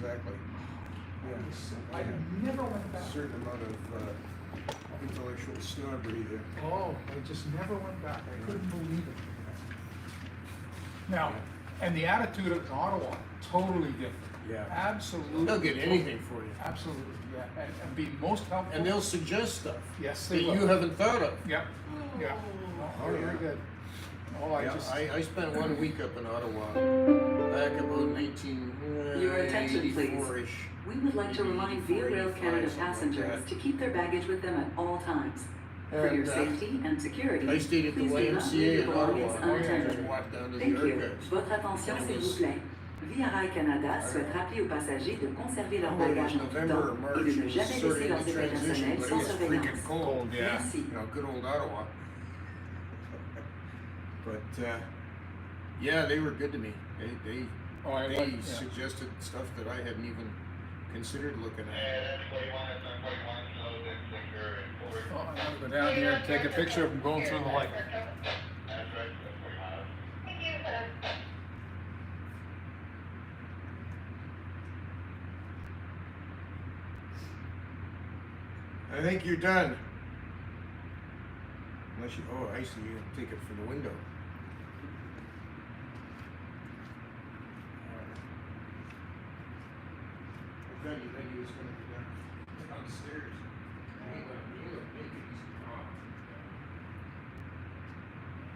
exactly. Yeah. I never went back. A certain amount of intellectual snobbery there. Oh, I just never went back. I couldn't believe it. Now, and the attitude of Ottawa, totally different. Yeah. Absolutely. They'll get anything for you. Absolutely, yeah. And be most helpful. And they'll suggest stuff Yes, that they will. you haven't thought of. Yep, yeah. Oh, Very yeah. good. Oh, I spent 1 week up in Ottawa back about 1984-ish. Your attention, please. We would like to remind Via Rail Canada passengers to keep their baggage with them at all times. For your safety and security, I stayed at the please do not leave YMCA your in belongings Ottawa and unattended. walked down to the Thank you. archives. Votre attention, s'il vous plaît. Via Rail Canada souhaite rappeler aux passagers de conserver leur Oh, it was bagage en tout November or temps March. et de ne It was jamais sort of laisser in leurs the effets transition, personnels but it sans was freaking surveillance. cold. Yeah. Merci. You know, good old Ottawa. But yeah, they were good to me. They suggested stuff that I hadn't even considered looking at. Oh, I'm gonna go down here and take a picture of them going through the light. I think you're done. Unless you, oh, I see you take it from the window. I thought you said you was gonna be downstairs. You look naked.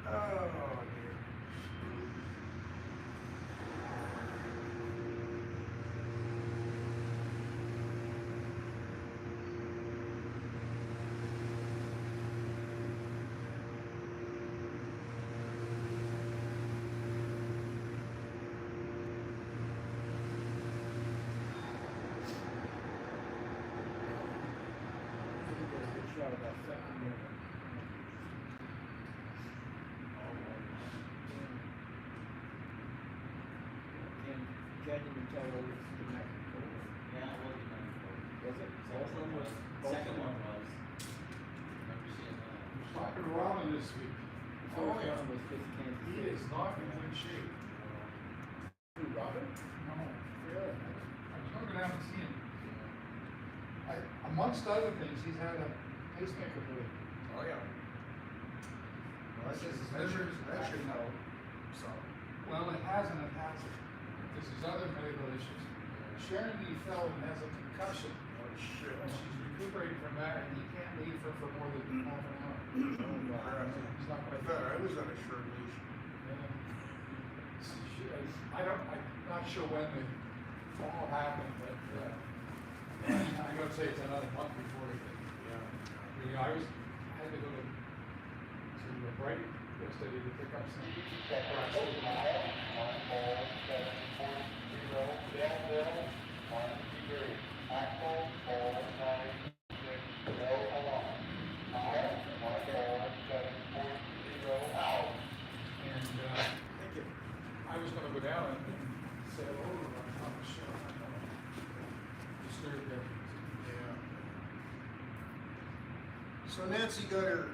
Oh, dear. Can't even tell whether it's connected or not. Yeah, it was connected. Was it? First one was, second one was. Remember seeing that? Talking to Robin this week. Oh, yeah. yeah. Was 15. He is not in good shape. Who, Robin? No, Really? I was gonna go down and see him. Amongst other things, he's had a pacemaker put in. Oh, yeah. Well, That says his that should measures help. So, Well, it hasn't, it hasn't. This is other medical issues. Sharon Lee fell and has a concussion. oh, shit. And she's recuperating from that, and he can't leave her for more than half an hour. He's not I gonna. thought I was on a short leash. I'm not sure when the fall happened, but, I'm gonna say it's another month before it. Yeah. I had to go to Brighton yesterday to pick up some. I was gonna go down and say hello to him on the show. Disturbed him. Yeah. So Nancy got her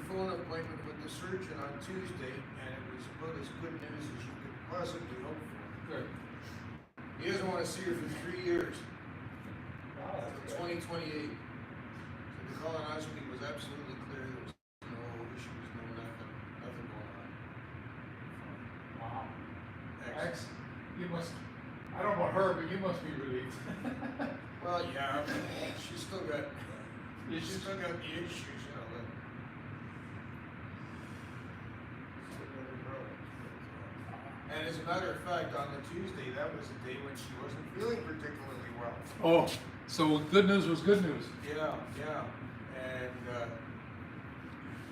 phone appointment with the surgeon on Tuesday, and it was about as good news as you could possibly hope for. Good. He doesn't want to see her for 3 years, Wow, until 2028. So the colonoscopy was absolutely clear. There was no issues, no nothing going on. Wow. Excellent. You must, I don't know her, but you must be relieved. Well, yeah, she's still got the issues, you know. Still got her problems. And as a matter of fact, on the Tuesday, that was a day when she wasn't feeling particularly well. Oh, so good news was good news. Yeah, yeah. And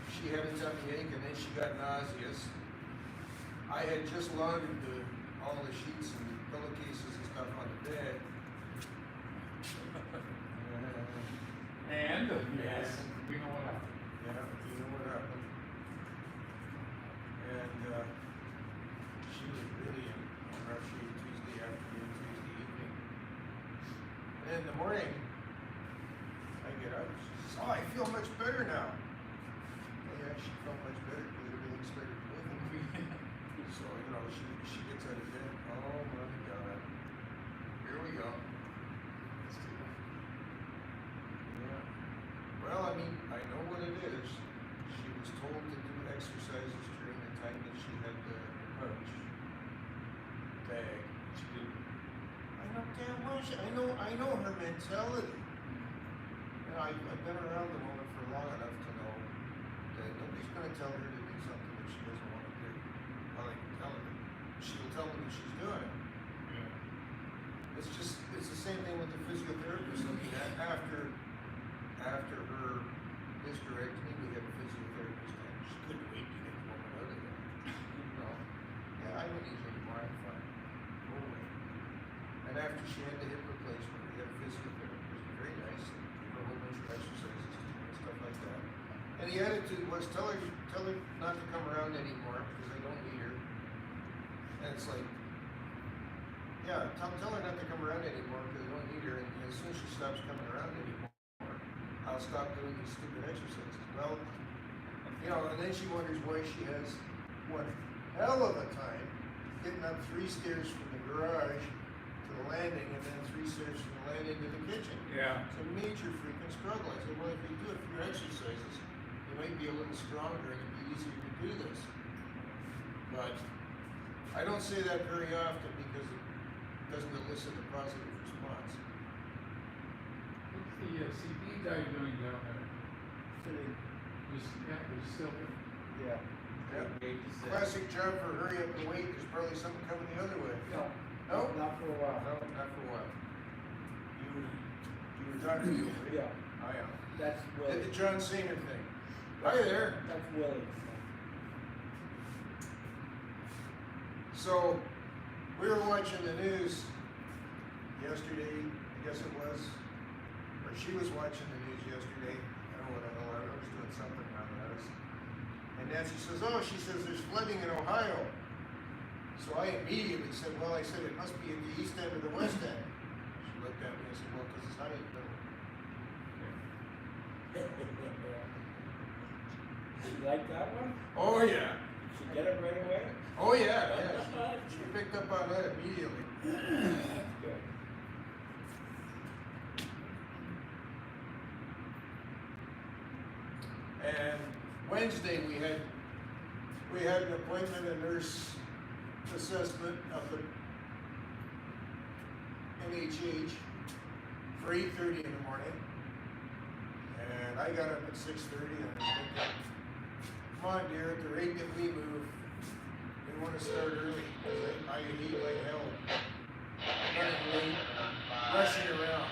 she had a tummy ache, and then she got nauseous. I had just laundered all the sheets and pillowcases and stuff on the bed. And? Yes. We know what happened. Yeah, you know what happened. And she was really in rough shape Tuesday afternoon, Tuesday evening. And in the morning, I get up, she says, oh, I feel much better now. Well, yeah, she felt much better because everything started moving. So, you know, she gets out of bed, oh my God, here we go. damn well I know her mentality. And I've been around the woman for long enough to know that nobody's gonna tell her to do something that she doesn't want to do. Well, I can tell her. She'll tell me that she's doing it. It's the same thing with the physiotherapist. I mean, after her hysterectomy, we had a physiotherapist and she couldn't wait to get the woman out of there. No. Yeah, I don't need you anymore, I'm fine. Go away. And after she had the hip replacement, we had a physiotherapist, very nice, and gave her a whole bunch of exercises to do and stuff like that. And the attitude was, tell her not to come around anymore because I don't need her. And it's like, yeah, tell her not to come around anymore because I don't need her, and as soon as she stops coming around anymore, I'll stop doing these stupid exercises. Well, you know, and then she wonders why she has one hell of a time getting up 3 stairs from the garage to the landing, and then 3 stairs from the landing to the kitchen. Yeah. It's a major freaking struggle. I said, well, if you do a few exercises, you might be a little stronger and it'd be easier to do this. But I don't say that very often because it doesn't elicit a positive response. What's the CP guy doing down there? Sitting, He's still. yeah. Yeah. Classic job for hurry up and wait. There's probably something coming the other way. No, No? not for a while. No, not for a while. You were talking to me. Yeah, I am. that's Did Willie. the John Cena thing. Hi there. That's Willie. So, we were watching the news yesterday, I guess it was, or she was watching the news yesterday. I don't know what the hell, I was doing something around the house. And Nancy says, oh, she says there's flooding in Ohio. So I immediately said, well, I said it must be at the east end or the west end. She looked at me and said, well, because it's high in the middle. Did you like that one? Oh, yeah. Did she get it right away? Oh, yeah, yeah. She picked up on that immediately. Good. And Wednesday, we had an appointment, a nurse assessment of the NHH for 8:30 in the morning. And I got up at 6:30 and I'm thinking, come on dear, at the rate that we move, we want to start early because I hate like hell running late, rushing around.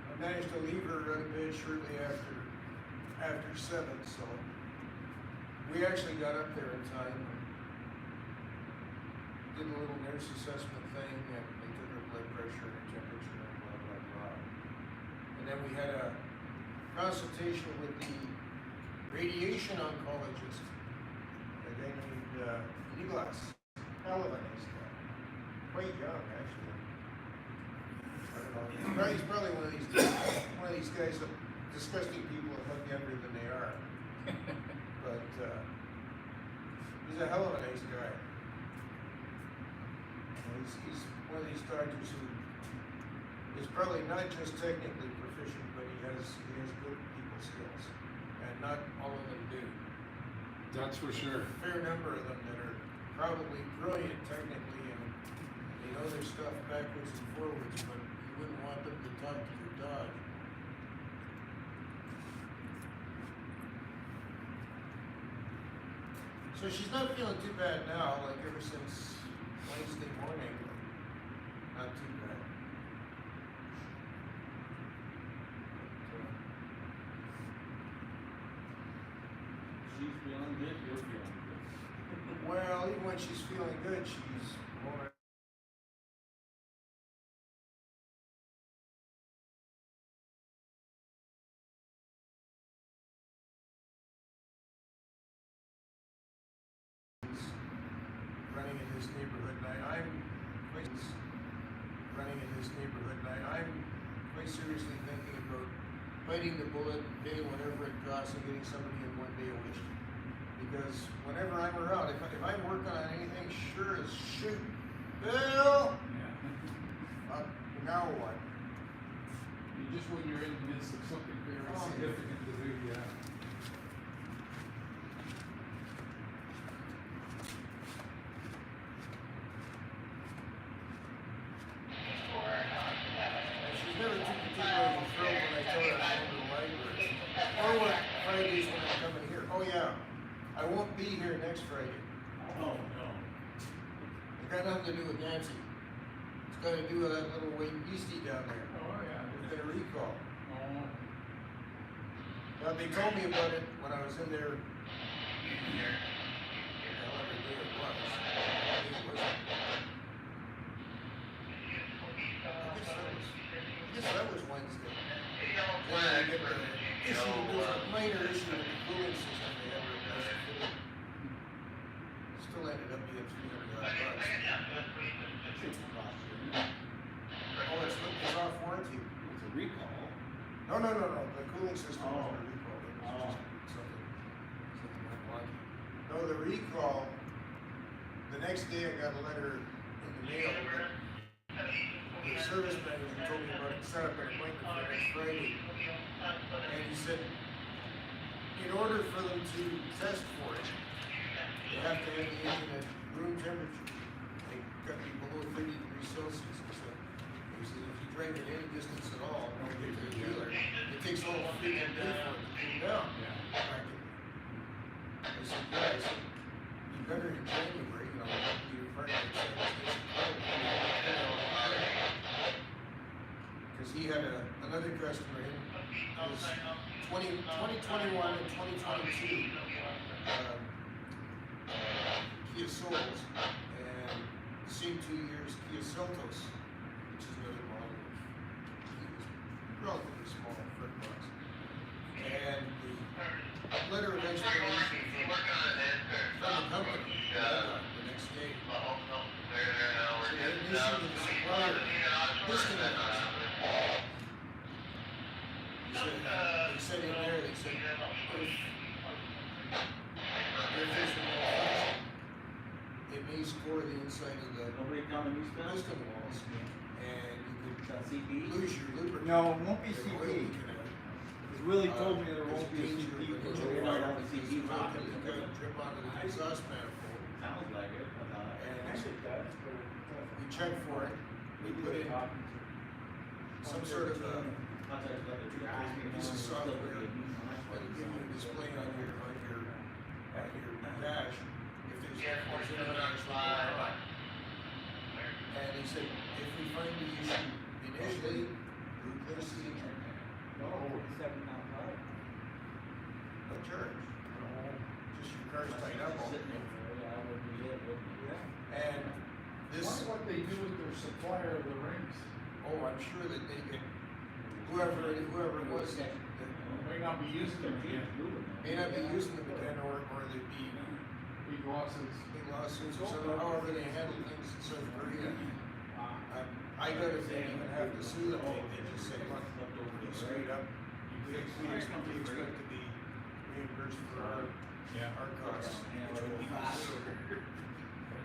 I managed to leave her out of bed shortly after 7, so we actually got up there in time and did a little nurse assessment thing, and they took her blood pressure and temperature and blah, blah, blah. And then we had a consultation with the radiation oncologist, a guy named Nicholas. Hell of a nice guy. Quite young, actually. I don't know. He's probably one of these guys, disgusting people that look younger than they are. But he's a hell of a nice guy. And he's one of these doctors who is probably not just technically proficient, but he has good people skills, and not all of them do. That's for sure. A fair number of them that are probably brilliant technically, and they know their stuff backwards and forwards, but you wouldn't want them to talk to your dog. So she's not feeling too bad now, like ever since Wednesday morning. Not too bad. She's feeling good, you're feeling good. Well, even when she's feeling good, she's more. Running in this neighborhood, and I'm quite seriously thinking about biting the bullet and paying whatever it costs and getting somebody in one day a week. Because whenever I'm around, if I'm working on anything, sure as shoot, Bill. Now what? Just when you're in the midst of something very Oh, significant to do, yeah. particularly thrilled when I told her I'm going to the library. Or what Fridays when I'm coming here. Oh yeah, I won't be here next Friday. Oh, no. It got nothing to do with Nancy. It's got to do with that little white beastie down there. Oh, yeah. It's been a recall. Oh, Now, they told me about it when I was in there. However day it was. I think it was. I guess that was Wednesday. Then I get the issue, there's a minor issue with the cooling system they had replaced. Still ended up being $300. Oh, it's off warranty. It's a recall. No, the cooling system wasn't a recall, it was just something went wonky. No, the recall, the next day I got a letter in the mail that the service manager told me about it, set up an appointment for next Friday. And he said, in order for them to test for it, they have to have the engine at room temperature. They got to be below 30 degrees Celsius. He said, if you drive it any distance at all, when you get to the dealer, it takes all of 15 days for it to cool down. I said, yeah, I said, you better in January, you know, you're part of the because he had another customer in was 2021 and 2022 Kia Souls, and the same 2 years Kia Seltos, which is another model of relatively small front box. And the letter of explanation from the company the next day. So they had an issue with the supplier disconnect. They said in there, they said, if there's a malfunction, it may score the inside of the Nobody come and use that? piston walls, and you Is could that CP? lose your lubricant. No, it won't be Your CP. oil leaking out. Because Willie told me there won't be a There's CP. danger of We're engine not fire on the because CP the oil property. can leak out and drip onto the exhaust manifold. Sounds like it, but not. And Actually, it does, but we checked for it, we put in some sort of a piece of software that'll give you a display on your dash if there's international power. And he said, if we find the issue initially, replace the engine. No, $7.95. No charge. Just your car's tied up all the time. And this, wonder what they do with their supplier of the rings. oh, I'm sure that they get, whoever it was, that May not be using them again. may not be using them again, or they'd be Big losses. big lawsuits or something, however they handle things in South Korea. I got if they even have to sue them, they just say, look, straight up, we expect to be reimbursed for our costs, which would be zero.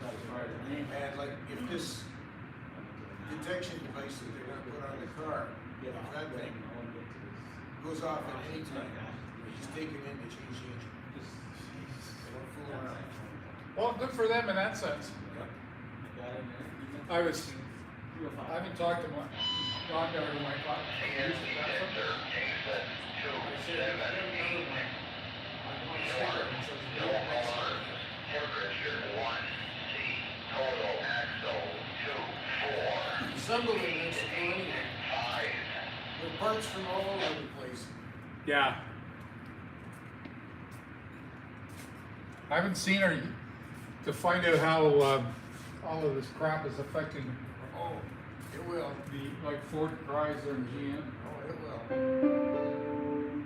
And like, if this detection device that they're gonna put on the car, if that thing goes off at any time, he's taken in to change the engine. They don't fool around. Well, good for them in that sense. Yep. I haven't talked to my granddaughter when I talked to her. I said, I have another one. I want to stick it. It says, no, next one. Assembling this anyway. There are parts from all over the place. Yeah. I haven't seen her to find out how all of this crap is affecting Oh, it will. the, like Ford, Chrysler, and GM. Oh, it will.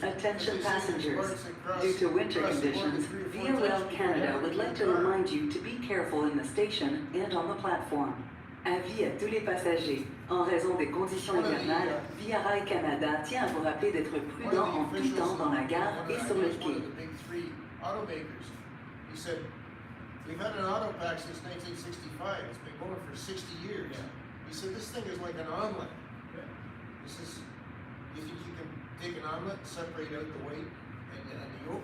Hey, Attention there's passengers, parts across- due to winter across the board, conditions, 3 or 4 Via Rail times before Canada you would like to car. remind you to be careful in the station and on the platform. Avis à tous les passagers. En raison des conditions hivernales, Via Rail Canada tient à vous rappeler d'être prudent en tout temps dans la gare et sur le One quai. of the big 3 automakers. He said, we've had an auto pack since 1965. It's been going for 60 years. He said, this thing is like an omelet. This is, you think you can take an omelet, separate out the weight and the yolk?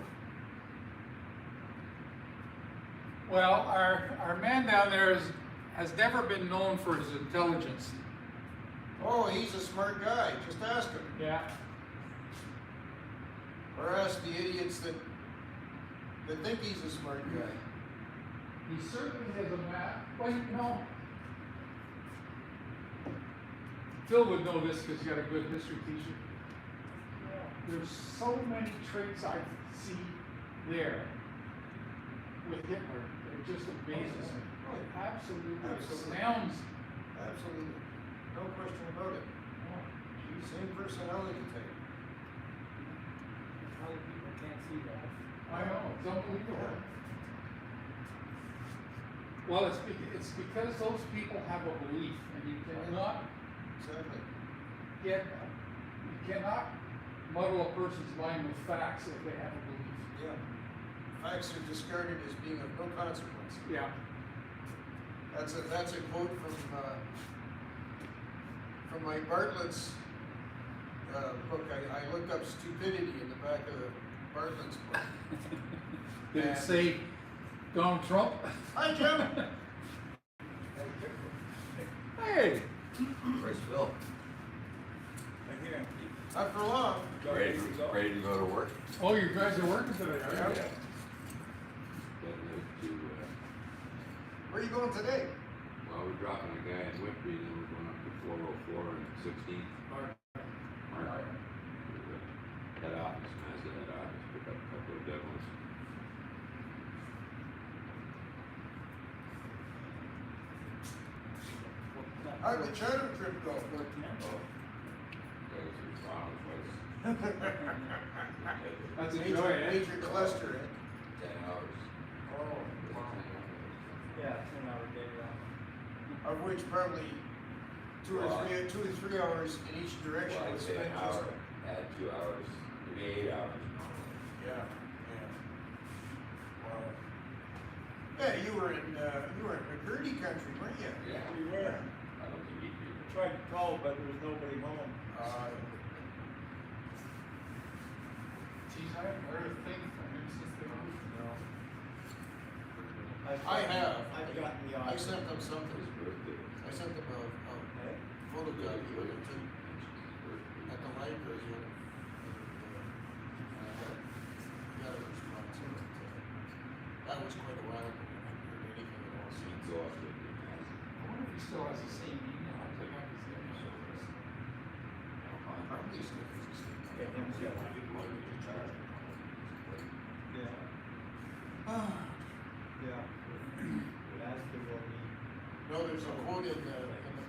Well, our man down there has never been known for his intelligence. Oh, he's a smart guy, just ask him. Yeah. Or ask the idiots that think he's a smart guy. He certainly has a map. Well, you know, Phil would know this because he got a good history teacher. There's so many traits I see there with Hitler. It just amazes me. It absolutely astounds me. Absolutely. No question about it. Same personality type. How people can't see that. I know, it's unbelievable. Well, it's because those people have a belief, and you cannot Exactly. you cannot muddle a person's mind with facts if they have a belief. Yeah. Facts are discarded as being of no consequence. Yeah. That's a quote from my Bartlett's book. I looked up stupidity in the back of the Bartlett's book. Did it say Donald Trump? Hi, Jim. Hey! Where's Phil? Not for long. Ready to go to work? Oh, you guys are working today, are you? Where are you going today? Well, we're dropping a guy in Whitby, then we're going up to 404 and 16th. Head office, Mazda head office, pick up a couple of demos. How'd the charter trip go? Goes through Toronto twice. That's a Major, joy, eh? major cluster, eh? 10 hours. Oh, wow. Yeah, 10-hour day, yeah. Of which probably two or three hours in each direction Well, I'd was say spent an just. hour, add 2 hours, maybe 8 hours. Yeah, yeah. Wow. Yeah, you were in McCurdy country, weren't you? Yeah. We were. I don't think he'd be I tried to call, but there was nobody home. Geez, I haven't heard a thing from him since they moved. No. I've I have. gotten the I offer. sent them something. his birthday. I sent them a photocopy of it too. At the library. I got a response. That was quite a while ago. I haven't heard anything at all since. Exhausted. I wonder if he still has the same email. I'll take out his email service. Probably still has the same. Yeah, him too. Yeah. Yeah. That's the one No, there's a quote in the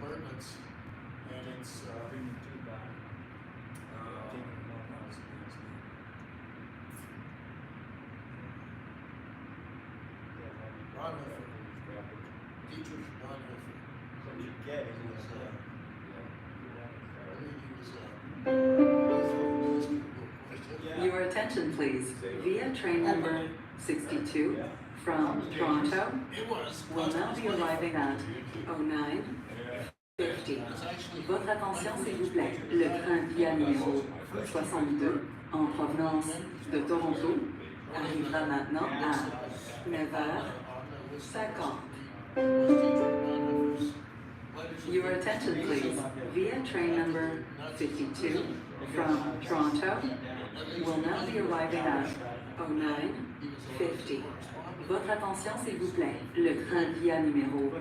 Bartlett's, and it's, bring me to back. Bonhoeffer, Dietrich Bonhoeffer. What you get is, I believe he was, Your attention, please. Via train number 62 from Toronto It was. will now be arriving at 09:50. Votre attention, s'il vous plaît. Le train Via numéro 62 en provenance de Toronto arrivera maintenant à 9h50. Your attention, please. Via train number 52 from Toronto will now be arriving at 09:50. Votre attention, s'il vous plaît. Le train Via numéro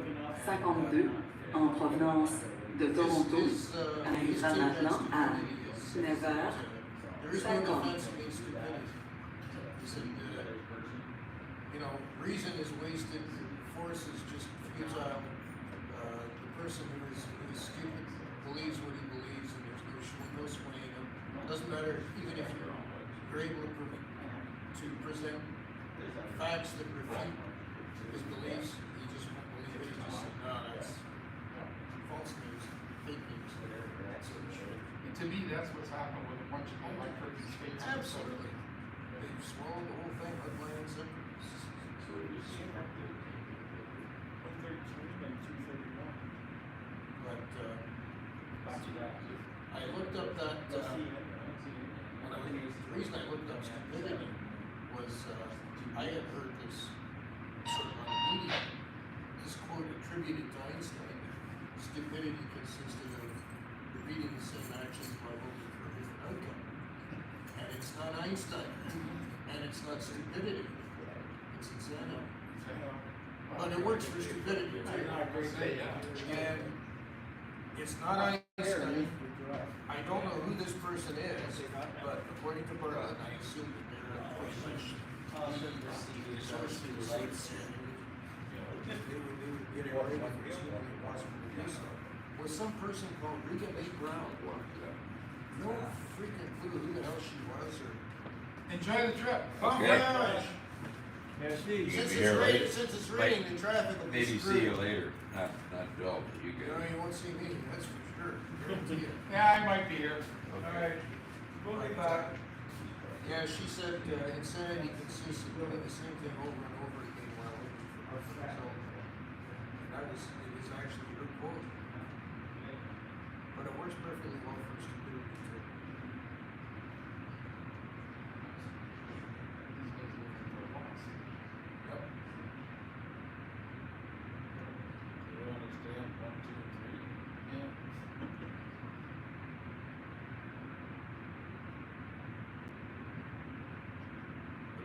52 en provenance de Toronto arrivera maintenant à 9h50. There is no defense against stupidity. He said, you know, reason is wasted, force is just futile. The person who is stupid believes what he believes, and there's no swaying him. It doesn't matter, even if you're able to present facts that refute his beliefs, he just won't believe it. He just said, no, that's false news, fake news, that sort of shit. And to me, that's what's happened with a bunch of electric states. Absolutely. They've swallowed the whole thing, headline and simple. So we just 113 and 231. But, Back to that. I looked up that, Let's see. the reason I looked up stupidity was, I had heard this sort of on the media, this quote attributed to Einstein, stupidity consisted of reading the same actions while hoping for a different outcome. And it's not Einstein, and it's not stupidity, it's insanity. But it works for stupidity too. And it's not Einstein. I don't know who this person is, but according to Berlin, I assume that they're a Polish associates. They would get it right if it was humanly possible to do so. Was some person called Rita Mae Brown. No freaking clue who the hell she was or. Enjoy the trip. Bon Okay. voyage! Merci. Since be here late. since it's raining, the traffic will be Maybe screwed. see you later, not Bill, but you You know, get. you won't see me, that's for sure. Guarantee it. Yeah, I might be here. Okay. We'll be But, back. Yeah, she said insanity consists of doing the same thing over and over again while looking for perfect result. And it was actually her quote. But it works perfectly well for stupidity too. Yep.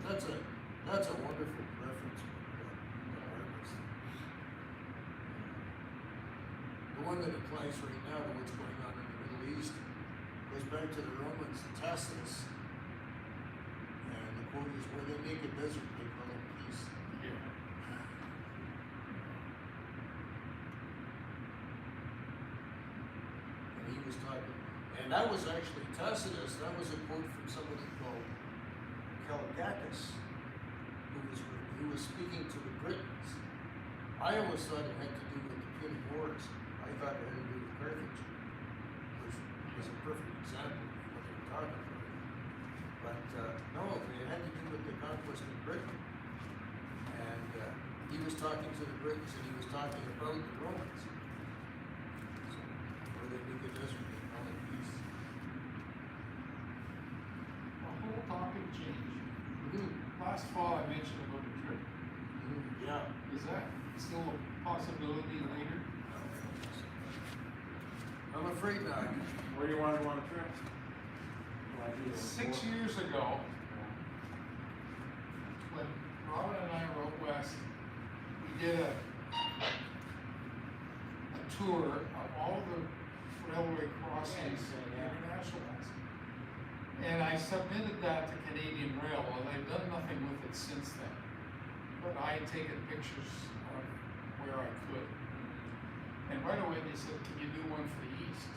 But that's a wonderful reference. The one that applies right now to what's going on in the Middle East goes back to the Romans, Tacitus. And the quote is, where they make a desert, they call it peace. And he was talking, and that was actually Tacitus, that was a quote from somebody called Callicacus, who was speaking to the Britons. I always thought it had to do with the Punic Wars. I thought it had to do with Carthage, which was a perfect example of what they were talking about. But no, it had to do with the conquest of Britain. And he was talking to the Britons and he was talking about the Romans. So, where they make a desert, they call it peace. A whole topic change. Last fall I mentioned about a trip. Yeah. Is that still a possibility later? I'm afraid not. Where do you want to go on a trip? 6 years ago, when Robin and I were out west, we did a tour of all the railway crossings, international ones. And I submitted that to Canadian Rail. Well, they've done nothing with it since then. But I had taken pictures of where I could. And right away they said, can you do one for the east?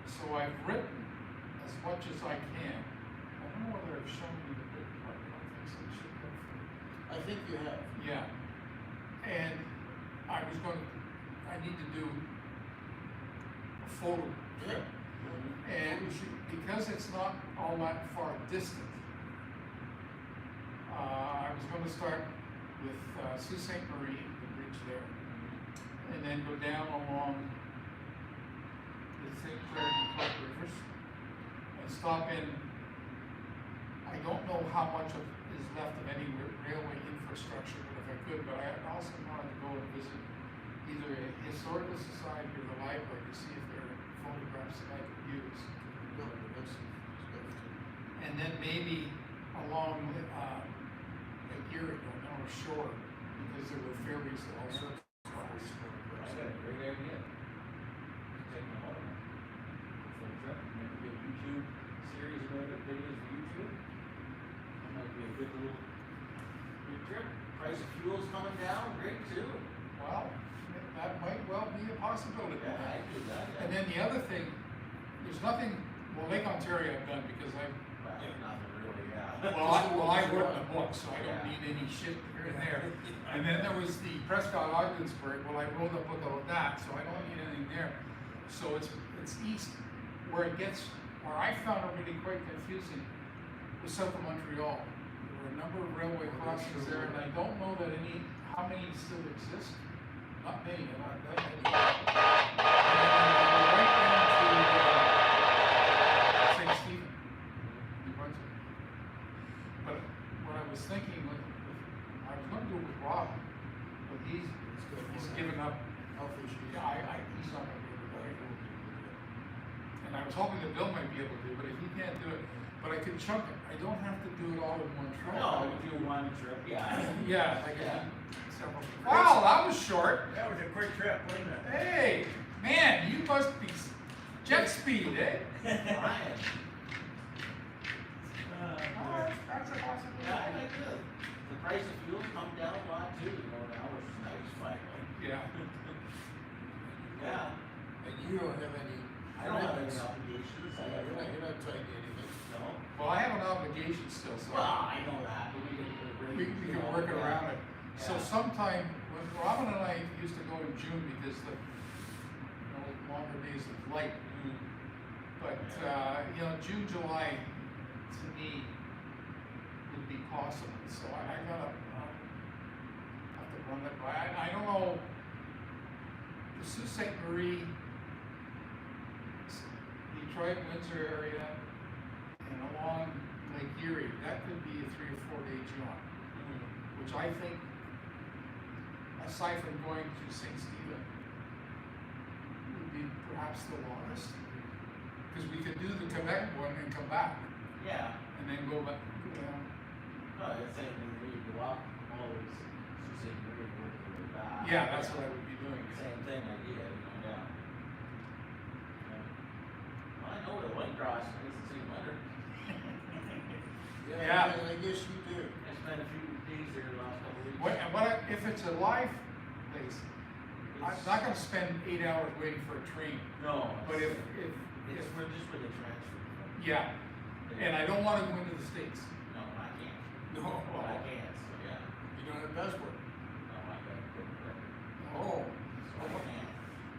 So I've written as much as I can. I don't know whether I've shown you the written part. I don't think so. It should go for you. I think you have. Yeah. And I need to do a photo trip. And because it's not all that far distant, I was going to start with Sault Ste. Marie, the bridge there, and then go down along the St. Clair and Clark rivers, and stop in. I don't know how much is left of any railway infrastructure, but if I could, but I also wanted to go and visit either a historical society or the library to see if there are photographs that I could use. And then maybe along Lake Erie, or North Shore, because there were ferries that also. I got a great idea. Take my home. For a trip, maybe a YouTube series about it, videos for YouTube. That might be a good little trip. Price of fuel's coming down, great too. Well, that might well be a possibility. Yeah, I do that. And then the other thing, there's nothing, well, Lake Ontario I've done because Nothing really, yeah. well, I wrote the book, so I don't need any shit here and there. And then there was the Prescott Ogdensburg, well, I wrote a book about that, so I don't need anything there. So it's east, where I found it really quite confusing, was south of Montreal. There were a number of railway crossings there, and I don't know how many still exist. Not many, not that many. And then right down to St. Stephen, New Brunswick. But what I was thinking, I was going to do it with Rob, but he's given up. Health issues. Yeah, he's not going to be able to do it. And I was hoping that Bill might be able to, but if he can't do it, but I could chunk it. I don't have to do it all in one trip. No, if you want to trip, yeah. Yeah, I Yeah. can several. Wow, that was short. That was a quick trip, wasn't it? Hey, man, you must be jet speed, eh? Fine. Oh, that's a possibility. Yeah, I like this. The price of fuel come down a lot too, you know, now it's nice finally. Yeah. Yeah, And you don't have any. I don't have any obligations, I have, You're not tied to anything. no. Well, I have an obligation still, so. Well, I know that, but we We can work around it. So Yeah. sometime, when Robin and I used to go in June because the, you know, longer days of light. But, you know, June, July, to me, would be possible. So I gotta, have to run that by. I don't know, the Sault Ste. Marie, Detroit, Windsor area, and along Lake Erie, that could be a 3 or 4 day jaunt. Which I think, aside from going to St. Stephen, would be perhaps the longest. Because we could do the Quebec one and come back, Yeah, and then go back, go down. no, it's saying when you go up, always, you say you're gonna work your way back. Yeah, that's what I would be doing. Same thing idea, you know, yeah. Well, I know the White Cross, it's the same weather. Yeah. I guess you do. I spent a few days there the last couple of weeks. If it's a live place, I'm not gonna spend 8 hours waiting for a train. No. But if, It's for just for the transfer. yeah, and I don't wanna go into the States. No, I can't. No, I can't, so yeah. you don't have passport. No, I got a quick record. Oh. So I can't.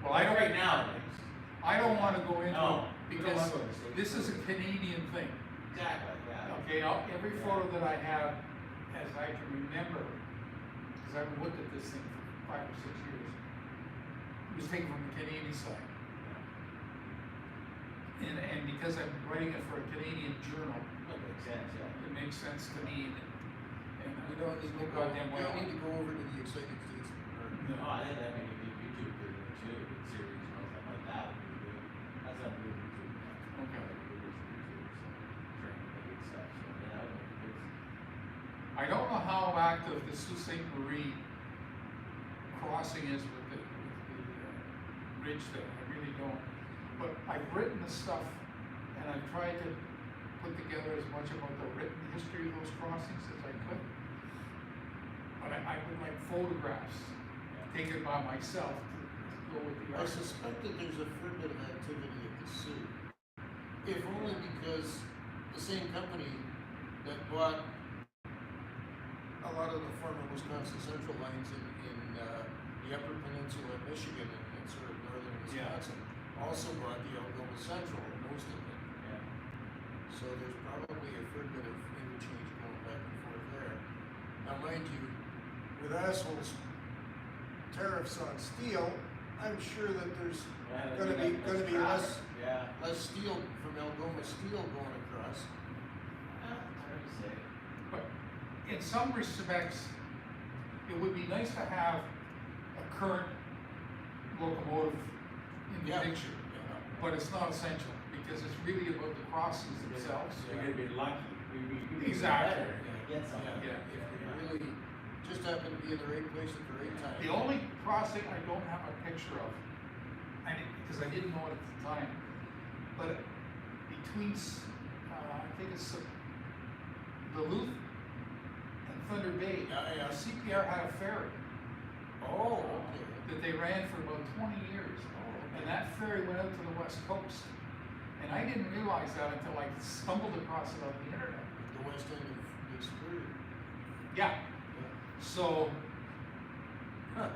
Well, I don't, Right now, it is. I don't wanna go into No, it we don't because wanna go to the States. this is a Canadian thing. Exactly, yeah. Okay, every photo that I have, as I can remember, because I've looked at this thing for 5 or 6 years, was taken from the Canadian side. And because I'm writing it for a Canadian journal, That makes sense, yeah. it makes sense to me. And We don't need to go, goddamn we well. don't need to go over to the exciting states. No, I think that may be a YouTube video too, series or something like that would be good. That's on good YouTube. Okay. Training stuff, so yeah, I don't think it's. I don't know how active the Sault Ste. Marie crossing is with the ridge there. I really don't. But I've written the stuff, and I've tried to put together as much about the written history of those crossings as I could. But I would like photographs taken by myself to go with the I art. suspect that there's a fair bit of activity at the Sioux. If only because the same company that bought a lot of the former Wisconsin Central lines in the Upper Peninsula of Michigan and sort of northern Yeah. Wisconsin also bought the Algoma Central, most of it. Yeah. So there's probably a fair bit of interchange going back and forth there. Now, mind you, with assholes tariffs on steel, I'm sure that there's gonna be less Yeah. steel from Algoma Steel going across. Hard to say. But in some respects, it would be nice to have a current locomotive in the Yeah. picture. But it's not essential, because it's really about the crossings themselves. You're gonna be lucky. You'd be Exactly. better to get something. Yeah. If you really just happen to be in the right place at the right time. The only crossing I don't have a picture of, because I didn't know it at the time, but between, I think it's Duluth and Thunder Bay, Yeah. CPR had a ferry Oh, okay. that they ran for about 20 years. And that ferry went out to the west coast. And I didn't realize that until I stumbled across it on the internet. The west end of Lake Superior. Yeah. So,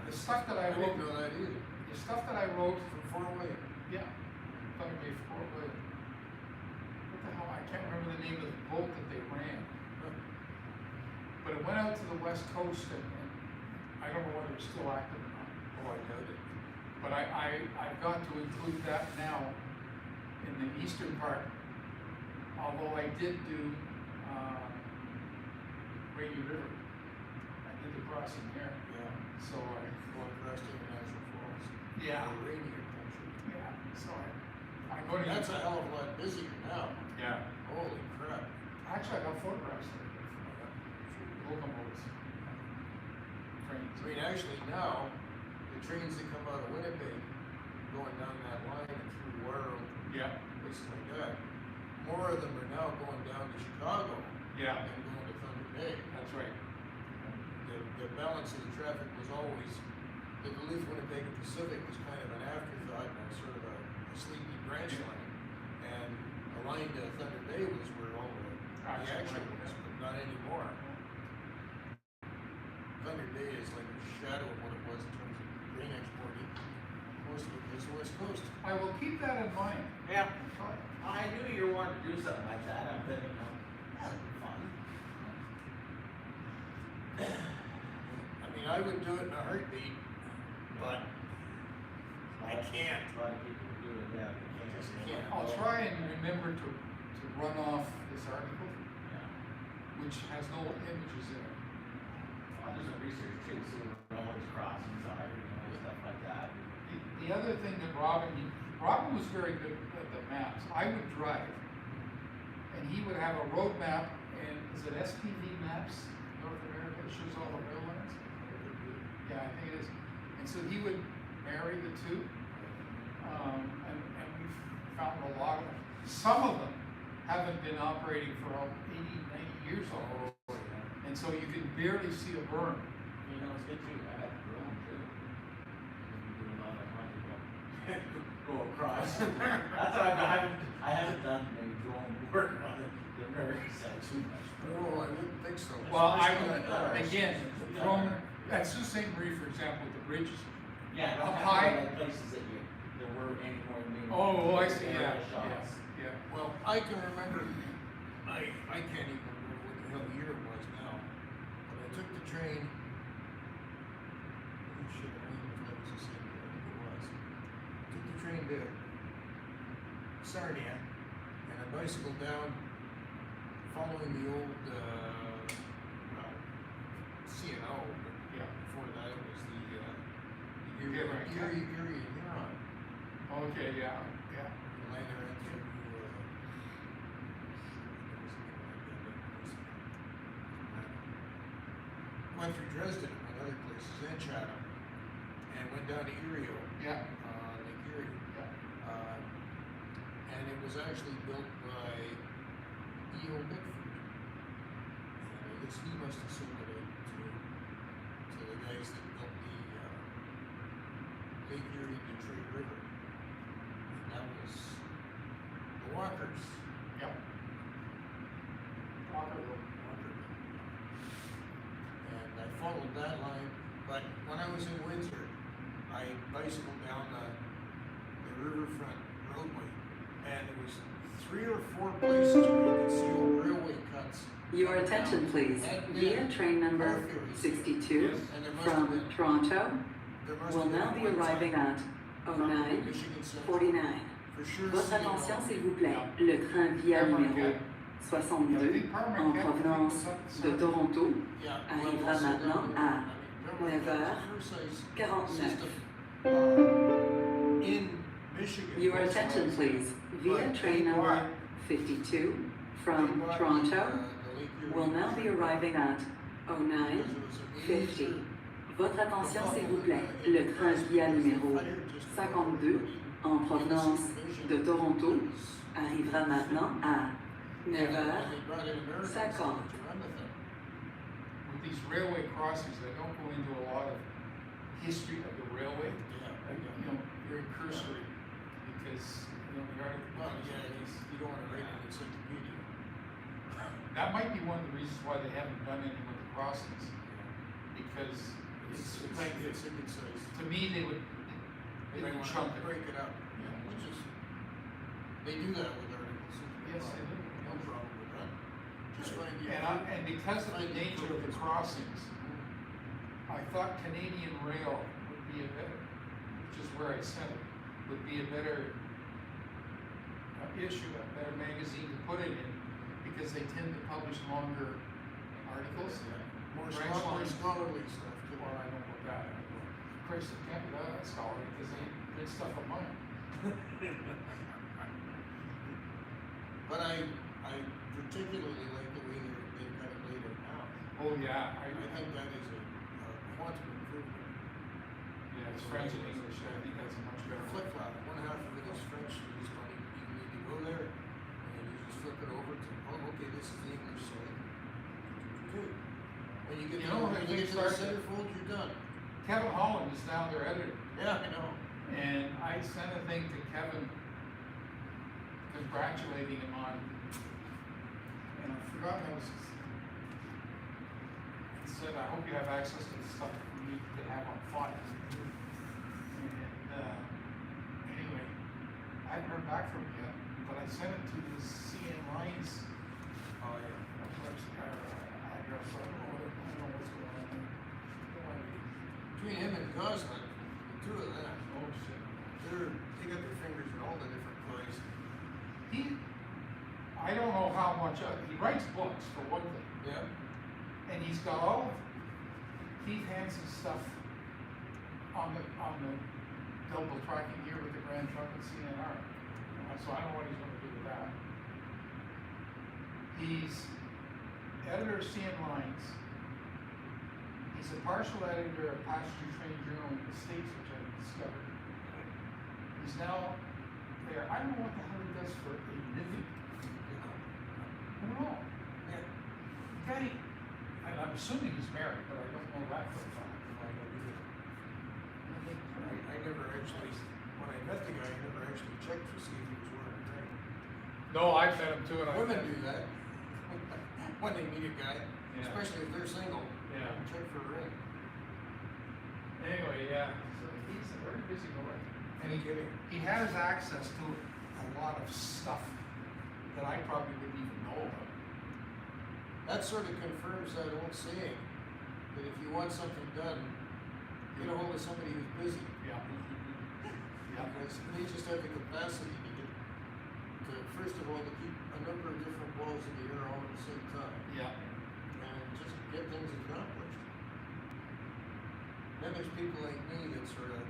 the stuff that I I didn't wrote, know that either. the stuff that I wrote, From far away. yeah, Thunder Bay Fort Wood. What the hell, I can't remember the name of the boat that they ran. But it went out to the west coast and I don't know whether it's still active or not. Oh, I doubt it. But I've got to include that now in the eastern part. Although I did do, Rainy River. I did the crossing there. Yeah. So Going across International Falls. yeah. Or Rainier country. Yeah, so I I go to. That's a hell of a lot busier now. Yeah. Holy crap. Actually, I got photographs of it. Locomotives. Trains. I mean, actually now, the trains that come out of Winnipeg, going down that line and through Warrow, Yeah. places like that, more of them are now going down to Chicago Yeah. and going to Thunder Bay. That's right. The balance of the traffic was always, the Duluth Winnipeg and Pacific was kind of an afterthought and sort of a sleepy branch line. And a line to Thunder Bay was where all the action was, but not anymore. Thunder Bay is like a shadow of what it was in terms of grain exporting. Most of it was the West Coast. I will keep that in mind. Yeah. I knew you were wanting to do something like that. I'm thinking, that'd be fun. I mean, I would do it in a heartbeat, but I can't. A lot of people do it, yeah. Just can't. I'll try and remember to run off this article, Yeah. which has no images in it. I'll do some research too, see where all these crossings are, stuff like that. The other thing that Robin was very good at the maps. I would drive, and he would have a road map, and is it SPV Maps, North America, that shows all the rail lines? Yeah, I think it is. And so he would marry the two, and we've found a lot of them. Some of them haven't been operating for 80, 90 years almost. And so you can barely see a berm. You know, it's good too, I had a drone too. You do a lot of hunting, go across. That's why I haven't done any drone work on the American side too much. No, I wouldn't think so. Well, Especially from, at Sault Ste. Marie, for example, with the bridges. Yeah, Up that's high. like places that there weren't any more than. Oh, I see, yeah, Shots. yeah. Well, I can remember, I can't even remember what the hell year it was now, but I took the train. Oh shit, I don't even know if that was the same year, I think it was. Took the train to Sarnia, and I bicycled down, following the old, CNO, but Yeah. before that it was the, Yeah, right. Erie and Huron. Okay, yeah, yeah. Later into, went through Dresden and other places and Chatham, and went down to Erie, Yeah, Lake Erie. yeah. And it was actually built by E.O. Bickford. And I guess he must have sold it to the guys that built the Lake Erie Detroit River. And that was the Walkers. Yep. Walkerville. And I followed that line, but when I was in Windsor, I bicycled down the riverfront roadway, and there was 3 or 4 places where you could see old railway cuts. Your attention, please. Via train number 62 from Toronto will now be arriving at 09:49. Votre attention, s'il vous plaît. Le train via numéro 62 en provenance de Toronto arrivera maintenant à 9h49. Your attention, please. Via train number 52 from Toronto will now be arriving at 09:50. Votre attention, s'il vous plaît. Le train via numéro 52 en provenance de Toronto arrivera maintenant à 9h50. With these railway crossings, they don't go into a lot of history of the railway. Very cursory, because, the article. Well, yeah, you don't want to write an encyclopedia. That might be one of the reasons why they haven't done any with the crossings, because It's to concise. me, they would wanna chunk it. break it up, Yeah. which is, they do that with articles. Yes, they do. No problem with that. Just find the. And because of the nature of the crossings, I thought Canadian Rail would be a better, which is where I said it, would be a better issue, a better magazine to put it in, because they tend to publish longer articles. More branch lines. scholarly stuff too. Well, I know about that. Christ, it can't be that scholarly, because they print stuff of mine. But I particularly like the way they've got it laid out now. Oh, yeah, I think that is a quantum improvement. yeah, it's French and English, I think that's a much better Flip flop, one half of it is French, you just don't even, you need to go there, and you just flip it over to, oh, okay, this is the English side. Good. When you get, You know, when you get to the centerfold, you're done. Kevin Holland is now their editor. Yeah, I know. And I sent a thing to Kevin congratulating him on, and I forgot that was, it said, I hope you have access to the stuff you need to have on file. And, anyway, I haven't heard back from him yet, but I sent it to the CN Lines, address, so I don't know what's going on there. No idea. Between him and Gosling, the two of them, Oh, shit. they got their fingers in all the different pies. I don't know how much, he writes books for one thing, Yeah. and he's got all of Keith Hansen's stuff on the double tracking gear with the Grand Trunk and CNR. So I don't know what he's gonna do with that. He's editor of CN Lines. He's a partial editor of Passenger Train Journal in the States, which I discovered. He's now there. I don't know what the hell he does for a living. I don't know. Yeah. Guy, and I'm assuming he's married, but I don't know that for a fact. I don't either. I never actually, when I met the guy, I never actually checked to see if he was wearing a ring. No, I've met him too, and Women do that. When they meet a guy, Yeah. especially if they're single, Yeah. check for a ring. Anyway, yeah, so he's a very busy boy. And Any kidding? he has access to a lot of stuff that I probably wouldn't even know about. That sort of confirms that old saying, that if you want something done, get a hold of somebody who's busy. Yeah. Yeah. Because they just have the capacity to first of all, to keep a number of different balls in the air all at the same time, Yeah. and just get things accomplished. Then there's people like me that sort of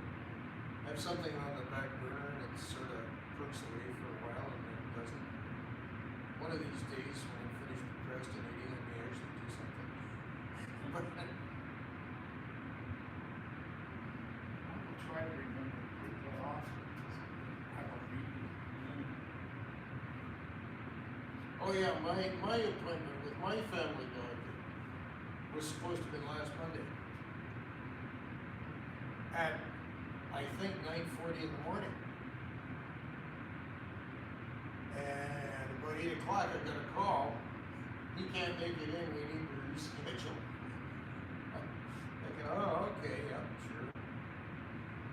have something on the back burner and it sort of perks away for a while and then doesn't. One of these days, when I'm finished procrastinating, I may actually do something. But I will try to remember to take that off. I will read it. oh yeah, my appointment with my family doctor was supposed to have been last Monday. At, I think, 9:40 in the morning. And about 8 o'clock, I got a call. He can't make it in, we need to reschedule. Thinking, oh, okay, yeah, sure.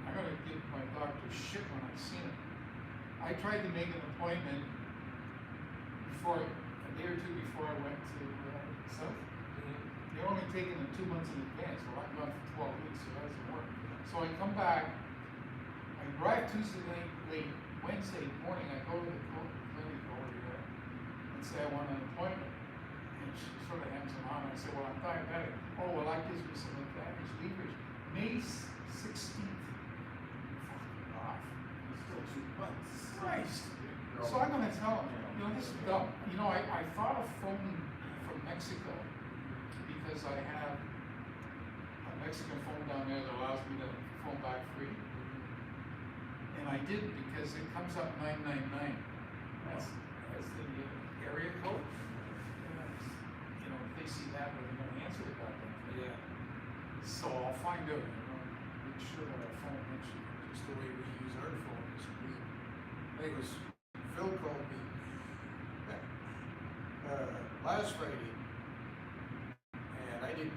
I'm gonna give my doctor shit when I see him. I tried to make an appointment before, a day or two before I went to South. They're only taking them 2 months in advance, well, I'm gone for 12 weeks, so that doesn't work. So I come back, I arrive Tuesday night late, Wednesday morning, I go to the clinic over there and say I want an appointment. And she sort of hems him on, I say, well, I'm diabetic. Oh, well, that gives me some advantage, leverage. May 16th. Fucking off. It's still 2 months. Christ. So I'm gonna tell him, you know, this is dumb. You know, I thought of phoning from Mexico because I have a Mexican phone down there that allows me to phone back free. And I didn't because it comes up 999. That's the area code. You know, if they see that, they're gonna answer the goddamn thing. Yeah, So I'll find out, you know, make sure that I phone next week. just the way we use our phones. I think it was, Phil called me last Friday. And I didn't,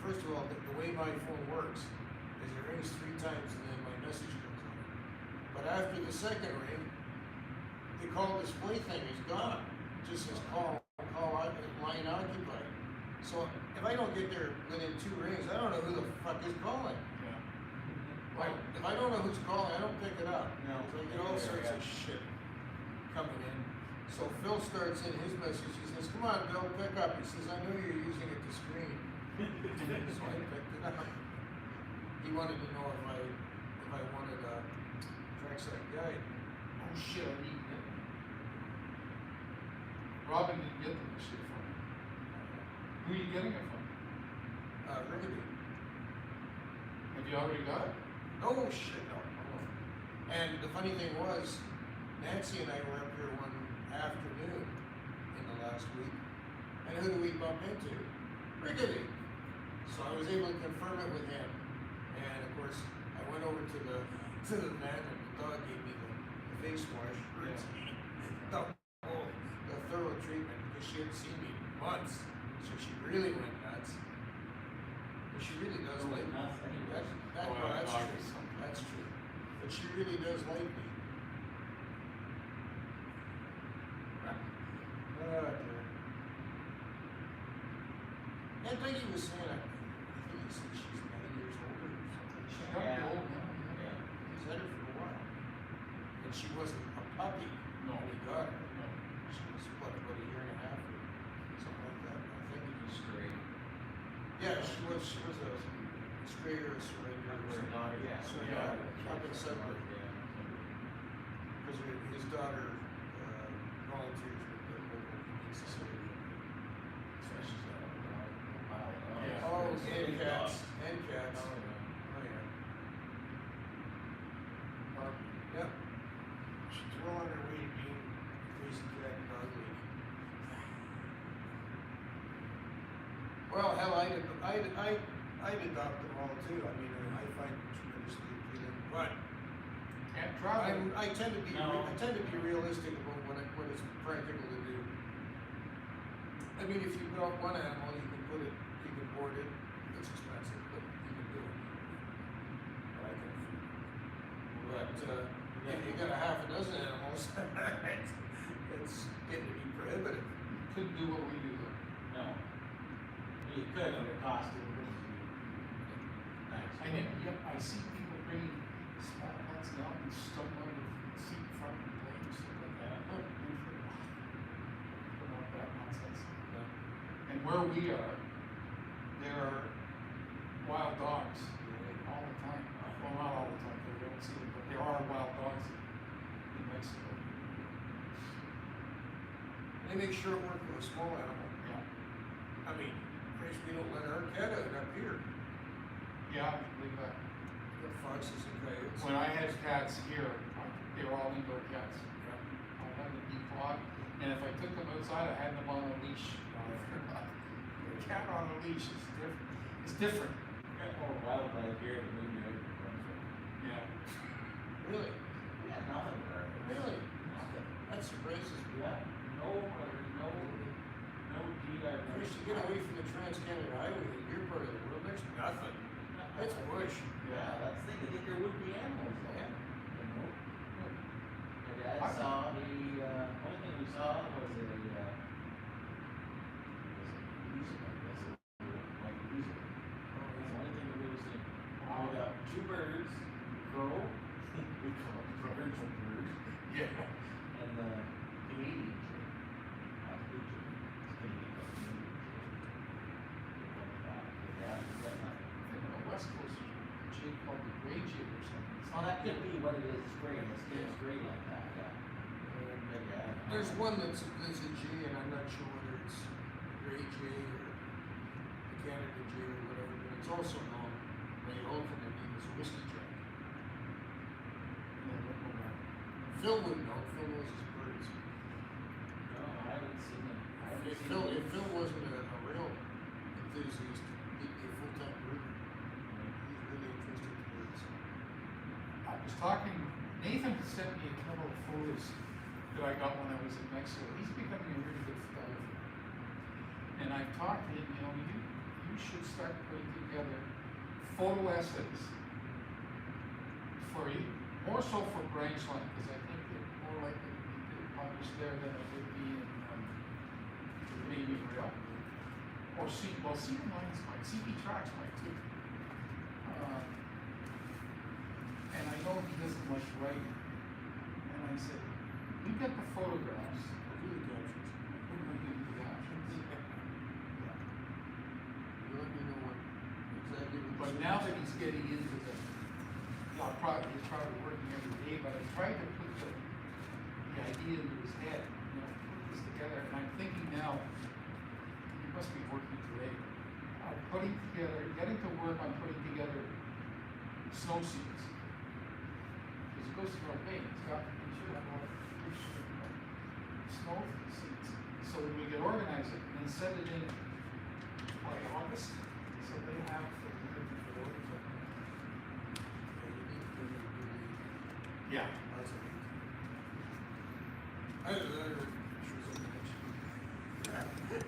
first of all, the way my phone works is it rings 3 times and then my message comes on. But after the second ring, the call display thing is gone. It just says call line occupied. So if I don't get there within 2 rings, I don't know who the fuck is calling. Yeah. Well, if I don't know who's calling, I don't pick it up. No. So I get all sorts of shit coming in. So Phil starts in his message, he says, come on, Bill, pick up. He says, I know you're using it to screen. So I picked it up. He wanted to know if I wanted a trackside guide. Oh shit, I need that. Robin didn't get them this year from me. Who are you getting it from? Rickety. Have you already got it? Oh, shit, no. And the funny thing was, Nancy and I were up here one afternoon in the last week, and who do we bump into? Rickety. So I was able to confirm it with him, and of course, I went over to the van, and the dog gave me the face wash, the thorough treatment, because she hadn't seen me in months, so she really went nuts. But she really does like me. That's true. That's true. But she really does like me. And Peggy was saying, I think he said she's 9 years older or something. She's got to be old now. He's had her for a while. And she wasn't a puppy No. when he got her. No. She was, what, about a year and a half or something like that, I think. Straight. Yeah, she was a stray or a surrender or Her something. daughter, yeah. So, Yeah. up in Sudbury. Because his daughter volunteers with the local Humane Society. So she's Yeah. Oh, and Big cats, dog. and cats. Oh, Oh, yeah. Yep. She's well on her way to being crazy cat and dog lady. Well, hell, I'd adopt them all too. I mean, I find them tremendously appealing, but And travel. I tend to be No. realistic about what is practical to do. I mean, if you got one animal, you can board it. It's expensive, but you can do it. I can afford it. But if you got a half a dozen animals, it's getting to be prohibitive. Couldn't do what we do though. No. You could, but it cost you. Nice. I never, yep, I see people bringing small pets down and stuff out of the seat front and playing stuff like that. Yeah. Put out that nonsense. And where we are, there are wild dogs all the time. Well, not all the time, because we don't see them, but there are wild dogs in Mexico. They make sure it works with a small animal. Yeah. I mean, Christ, we don't let our cat out up here. Yeah, I believe that. The foxes and coyotes. When I had cats here, they were all indoor cats. I had them declawed, and if I took them outside, I had them on a leash. A cat on a leash is different. It's different. Got more wildlife here than we do in New Brunswick. Yeah. Really? Yeah, nothing there. Really? Nothing. That surprises me. Yeah, no deer. Chris, you get away from the Trans-Canada Highway in your part of the world, there's nothing. It's bush. Yeah, that's the thing, I think there would be animals there. You know? My dad saw the, only thing we saw was a, weasel, I guess. Like a weasel. That's the only thing we really seen. We got two birds, crow, we call it provincial bird, Yeah. and the Canadian jay. Not the blue jay, it's Canadian, but Canadian jay. Yeah, we got nothing. I think on the West Coast, a jay called the gray jay or something. It's Well, not that could be what it is, it's gray, it's gray like that, yeah. But yeah. There's one that's a jay, and I'm not sure whether it's gray jay or the Canada jay or whatever, but it's also known by all from their name as whiskey jack. Phil would know. Phil knows his birds. No, I haven't seen them. I haven't If seen Phil wasn't a rail enthusiast, he'd be a full-time birder. He's really interested in birds. I was talking, Nathan sent me a couple of photos that I got when I was in Mexico. He's becoming a really good photographer. And I've talked to him, you should start putting together photo essays for you, more so for Branchline, because I think they're more likely to be published there than it would be in maybe Rail. Or CP Lines might, CP Tracks might too. And I know he doesn't like writing. And I said, we get the photographs. I'll do the captions. We're going to give you the options. You let me know what exactly. But now that he's getting into the, he's probably working every day, but I tried to put the idea into his head, put this together together, and I'm thinking now, you must be working today, getting to work on putting together snow seats. Because it goes to our bay, it's got, we should have all snow seats. So when we get organized it, and then set it in by August, so they have for winter for orders. Yeah.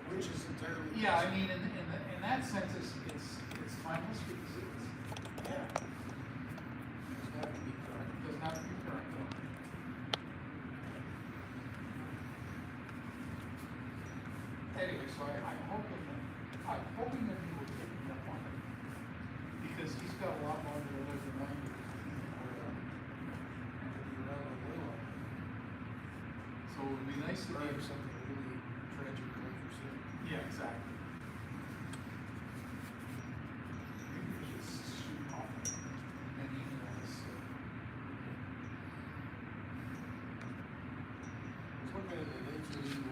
Which is entirely. Yeah, I mean, in that sense, it's timeless because it's, Yeah. Doesn't have to be current. it doesn't have to be current. No. Anyway, so I'm hoping that he will take me up on it because he's got a lot longer to live than I do. So it would be nice to Probably be. something really tragic unforeseen. Yeah, exactly. Maybe we should shoot off and email us. I was looking at an 1981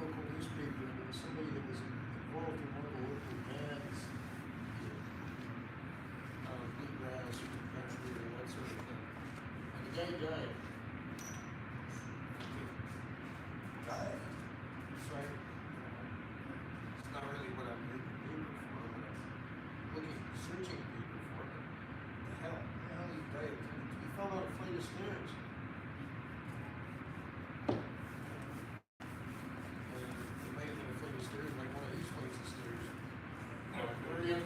local newspaper, and there was somebody that was involved in one of the local bands, bluegrass or country or that sort of thing. And the guy died. Died? So it's not really what I'm reading the paper for, but I'm searching the paper for, but the hell he died. He fell down a flight of stairs. Like one of these flights of stairs.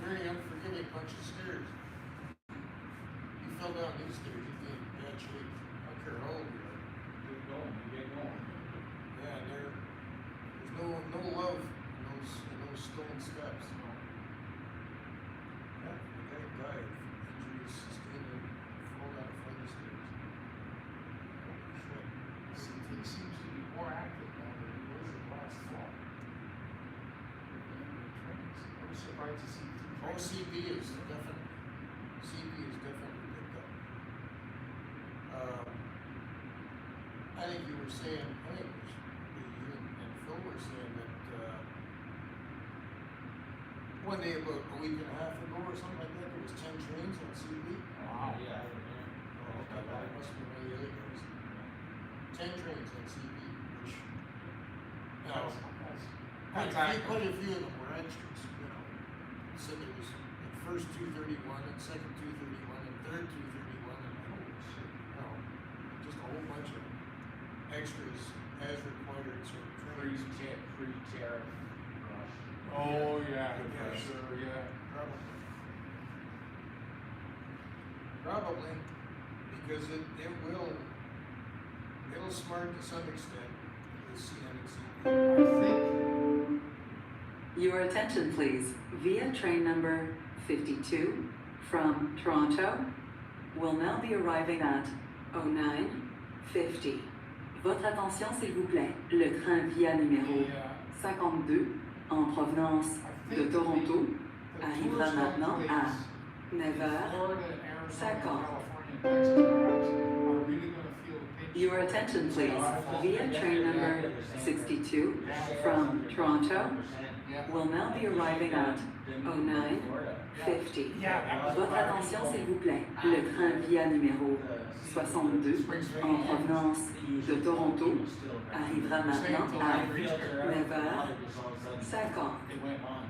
Very unforgiving bunch of stairs. You fell down these stairs, you'd be in bad shape. I don't care how old you are. Keep going, you get going. Yeah, and there's no love in those stone steps. No. Yeah, the guy died from injuries sustained in fall down a flight of stairs. Holy shit. He seems to be more active now than he was at last fall. I was surprised to see two Oh, trains. CP is definitely picked up. I think you were saying, I think it was you and Phil were saying that, one day about a week and a half ago or something like that, there was 10 trains on CP. Wow. Yeah. Oh, okay, well, it must have been one of the other guys. 10 trains on CP, which, now, quite a few of them were extras, you know. So there was the first 231 and second 231 and third 231 and holy shit, no, just a whole bunch of extras as required sort of trains. Pre-tariff rush. Oh, yeah, Yeah. for sure, yeah. Probably, because it'll smart to some extent, the CN and CP. I think, Your attention please. Via train number 52 from Toronto will now be arriving at 09:50. Votre attention s'il vous plaît. Le train Via numéro 52 en provenance de Toronto arrivera maintenant à 9h. Florida and Arizona, 50. California, and Texas perhaps are really gonna feel the pinch. Your attention please. Via train number 62 from Toronto will now be arriving at 09:50. Votre attention s'il vous plaît. Le train Via numéro 62 en provenance de Toronto arrivera maintenant à 9h50. It went on.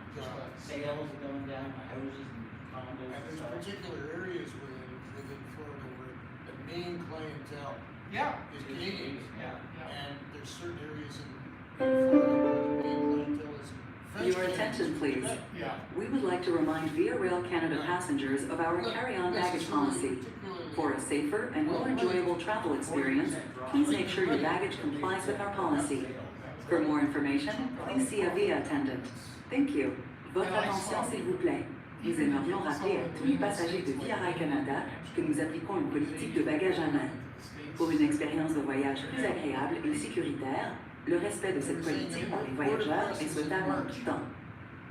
Sales are going down, houses and condos And and there's stuff. particular areas within Florida where the main clientele Yeah. is Canadian. Yeah, yeah. And there's certain areas in Florida where the main clientele is French. Your attention, please. Yeah. We would like to remind Via Rail Canada passengers of our carry-on baggage policy. For a safer and more enjoyable travel experience, please make sure your baggage complies with our policy. For more information, please see a Via attendant. Thank you. Votre attention, s'il vous plaît. Nous aimerions rappeler à tous les passagers de Via Rail Canada que nous appliquons une politique de bagages à main. Pour une expérience de voyage plus agréable et sécuritaire, le respect de cette politique par les voyageurs est souhaitable en tout temps.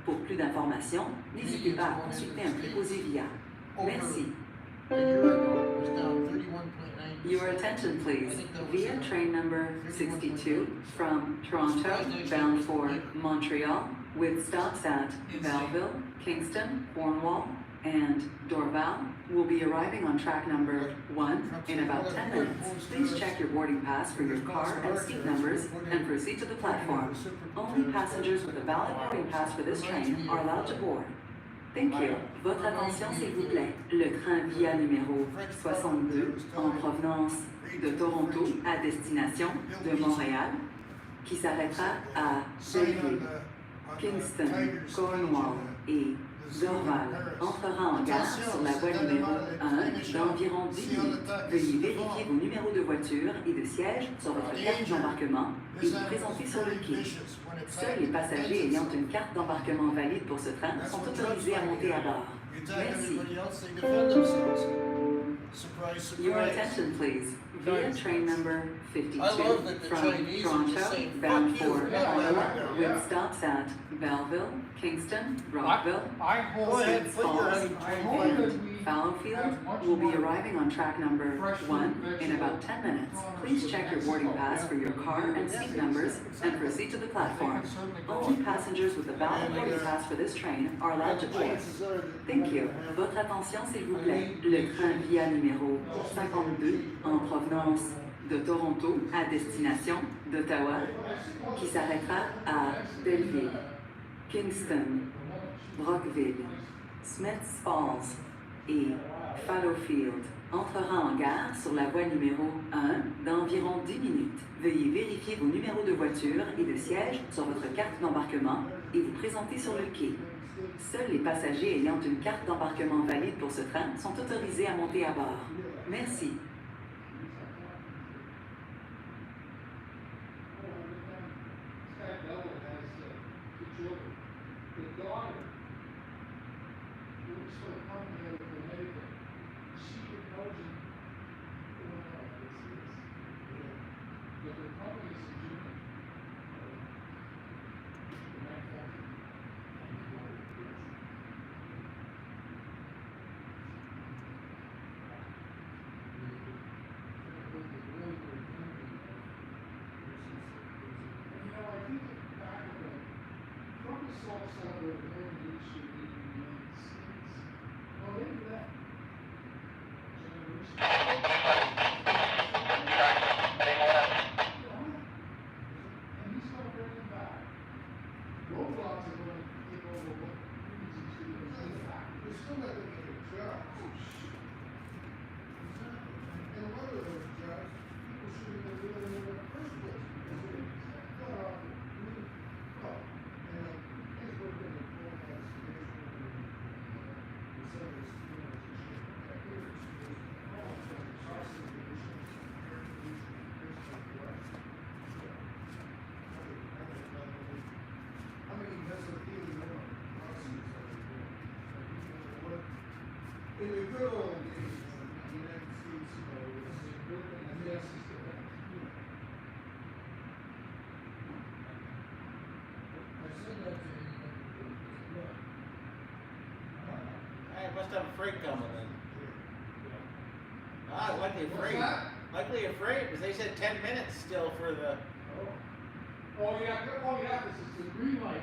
Pour plus d'informations, n'hésitez pas à consulter un préposé Via. Merci. A year ago, it was down 31.9 Your attention please. Via train number 62 from Toronto bound for Montreal with stops at Belleville, Kingston, Cornwall, and Dorval will be arriving on track number 1 in about 10 minutes. Please check your boarding pass for your car and seat numbers and proceed to the platform. Only passengers with a valid boarding pass for this train are allowed to board. Thank you. Votre attention s'il vous plaît. Le train Via numéro 62 en provenance de Toronto à destination de Montréal qui s'arrêtera à Belleville, Kingston, Cornwall et Dorval entrera en gare sur la voie numéro 1 d'environ 10 minutes. Veuillez vérifier vos numéros de voiture et de siège sur votre carte d'embarquement et vous présenter sur le quai. Seuls les passagers ayant une carte d'embarquement valide pour ce train sont autorisés à monter à bord. Merci. Your attention please. Via train number 52 I love that the from Chinese Toronto just say, bound "Fuck you." for Yeah, I like Ottawa that. with stops at Belleville, Kingston, Rockville, I Go hope ahead, St. put your Paul's, other I 25 hope in. that we Fallowfield have much will be more arriving on track number fresh 1 fruit, in about 10 minutes. Please check your boarding pass for your car and seat numbers and proceed to the platform. Only passengers with a valid boarding pass for this train are allowed to board. Thank you. Votre attention s'il vous plaît. Le train Via numéro 52 en provenance de Toronto à destination d'Ottawa qui s'arrêtera à Belleville, Kingston, Brockville, Smiths Falls et Fallowfield entrera en gare sur la voie numéro 1 d'environ 10 minutes. Veuillez vérifier vos numéros de voiture et de siège sur votre carte d'embarquement et vous présenter sur le quai. Seuls les passagers ayant une carte d'embarquement valide pour ce train sont autorisés à monter à bord. Merci. In the good old days, the United States, was yes, I said that to him. I must have a freight coming then. Ah, likely a What's freight. that? Likely a freight, because they said 10 minutes still for the Oh yeah, this is the green light.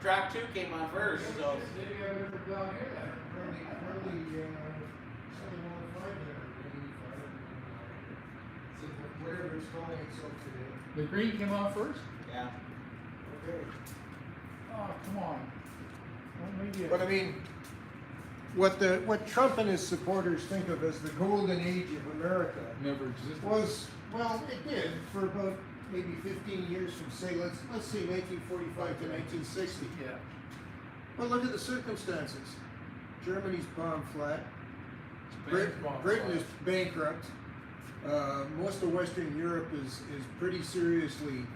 track 2 came on first, so. Maybe I better put down here then. Early, something on the five there, 85. So whatever it's calling itself today. The green came on first? Yeah. Okay. Oh, come on. Well, maybe But I mean, what Trump and his supporters think of as the golden age of America never existed. was, well, it did for about maybe 15 years from say, let's say 1945 to 1960. Yeah. But look at the circumstances. Germany's bombed flat. Spain's bombed Britain flat. is bankrupt. Most of Western Europe is pretty seriously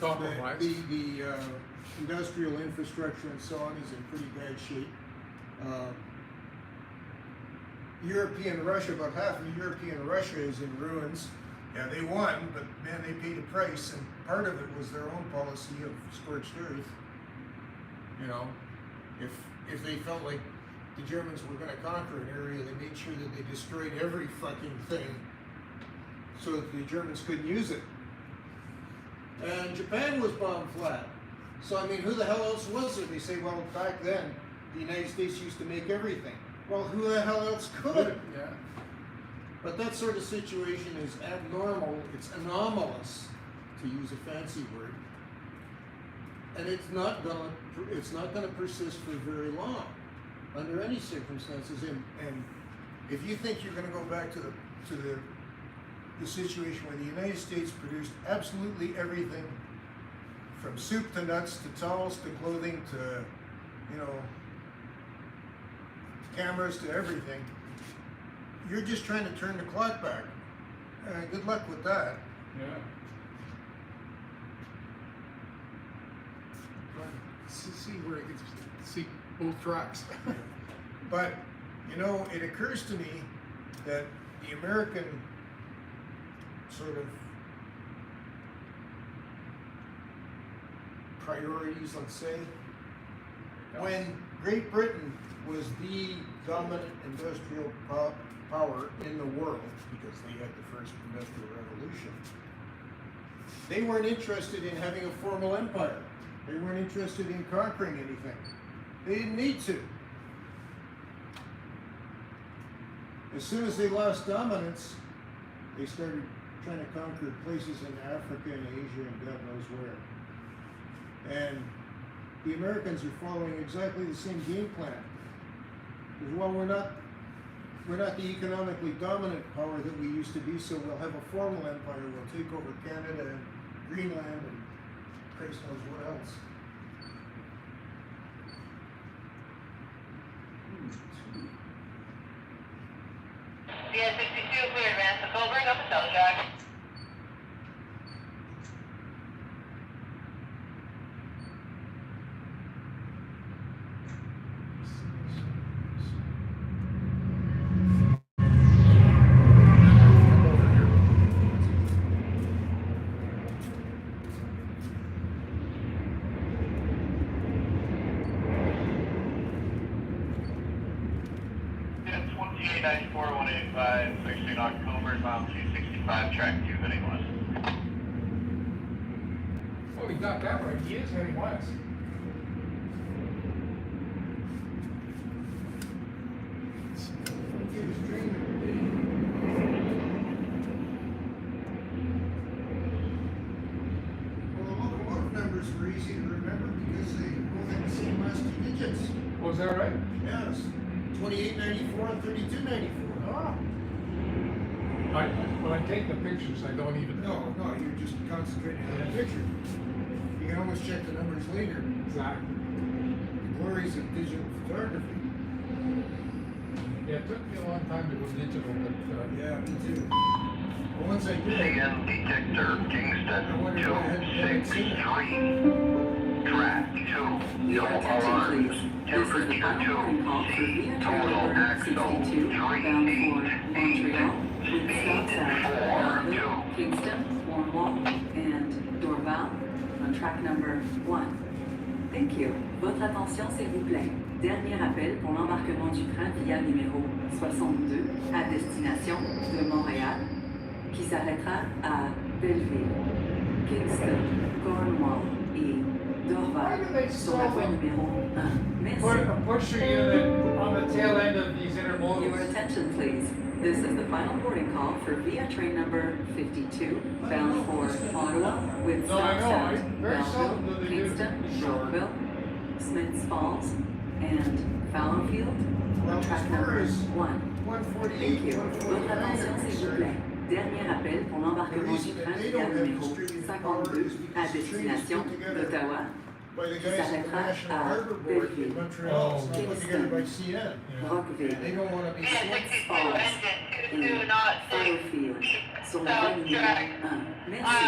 Compromised. the industrial infrastructure and so on is in pretty bad shape. European Russia, about half of European Russia is in ruins. Yeah, they won, but man, they paid a price, and part of it was their own policy of scorched earth. You know, if they felt like the Germans were going to conquer an area, they made sure that they destroyed every fucking thing so that the Germans couldn't use it. And Japan was bombed flat. So I mean, who the hell else was there? They say, well, back then, the United States used to make everything. Well, who the hell else could? Yeah. But that sort of situation is abnormal, it's anomalous, to use a fancy word, and it's not gonna persist for very long, under any circumstances. And if you think you're gonna go back to the situation where the United States produced absolutely everything, from soup to nuts to towels to clothing to, you know, cameras to everything, you're just trying to turn the clock back. Good luck with that. Yeah. See where it gets, see both tracks. But, you know, it occurs to me that the American sort of priorities, let's say, when Great Britain was the dominant industrial power in the world, because they had the first industrial revolution, they weren't interested in having a formal empire. They weren't interested in conquering anything. They didn't need to. As soon as they lost dominance, they started trying to conquer places in Africa and Asia and God knows where. And the Americans are following exactly the same game plan. Because, well, we're not the economically dominant power that we used to be, so we'll have a formal empire. We'll take over Canada and Greenland and Christ knows what else. Via 62, clear advance to Cobourg, up and down track. Track 2 heading west. Oh, he got that right. He is heading west. Well, the locomotive numbers were easy to remember because they both had the same last two digits. Oh, is that right? Yes, 2894 and 3294. Ah. When I take the pictures, I don't even know. No, you're just concentrating on the picture. You can always check the numbers later. Exactly. The glories of digital photography. Yeah, it took me a long time to go digital, but Yeah, me too. But once I did, CN detector, Kingston I wonder why I hadn't seen it. 263. Track 2, Your double attention, alarms. please. This is the Temperature final warning call for 2, Via Train total number axle 62, bound for Montreal, with stops at Belleville, Kingston, Cornwall, and Dorval on track number 1. Thank you. Votre attention, s'il vous plaît. Dernier appel pour l'embarquement du train via numéro 62 à destination de Montréal, qui s'arrêtera à Belleville, Kingston, Cornwall et Why do they Dorval sur la voie seldom numéro 1. Merci. put a pusher unit on the tail end of these Your intermodals? attention, please. This is the final boarding call for Via Train number 52, bound for Ottawa, with No, I stops know. at Very seldom do Belleville, they do Kingston, short. Rockville, Smiths Falls, and Fallowfield Well, on track as far number as 1. 148, Thank you. Votre 149 attention, are s'il vous concerned. plaît. Dernier appel pour l'embarquement du train via numéro 52 à destination d'Ottawa, By the qui guys at the s'arrêtera National à Harbor Board in Belleville, Montreal. It's not put together by Kingston, CN. Yeah. Rockville, They don't want to be. Via Smiths 62, Falls engine et 22, not 6. Fallowfield sur la voie numéro 1. Mile Merci.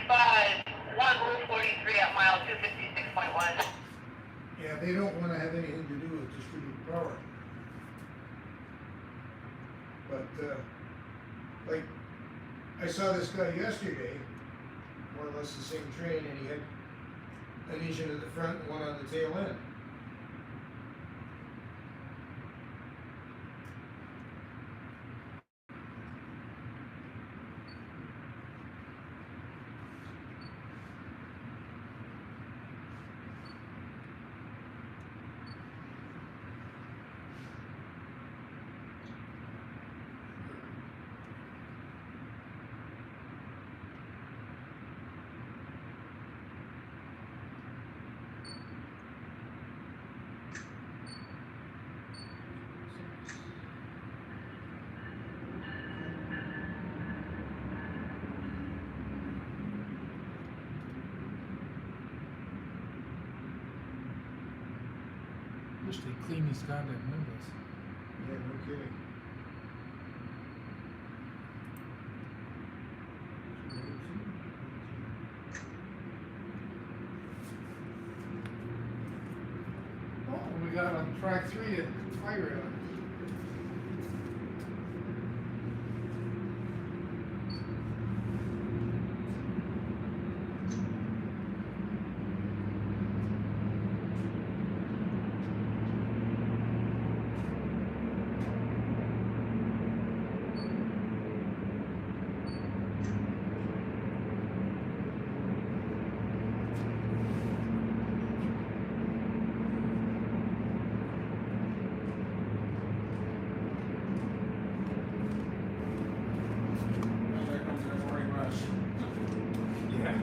265, 1 Route 43 at mile 256.1. Yeah, they don't want to have anything to do with distributed power. But, like, I saw this guy yesterday, more or less the same train, and he had an engine at the front and one on the tail end. wish they'd clean these goddamn windows. Yeah, no kidding. Oh, we got on track 3 at Fire. Well, there comes the morning rush. Yeah.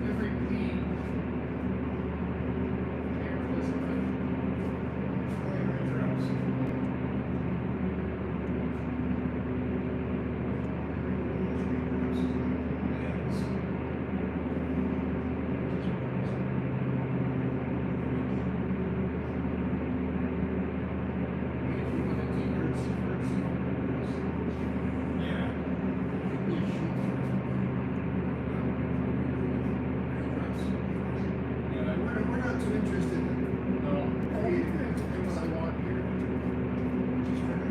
Every clean. Careless, Yeah, that We're not too interested in no. That's what I want here. just trying to.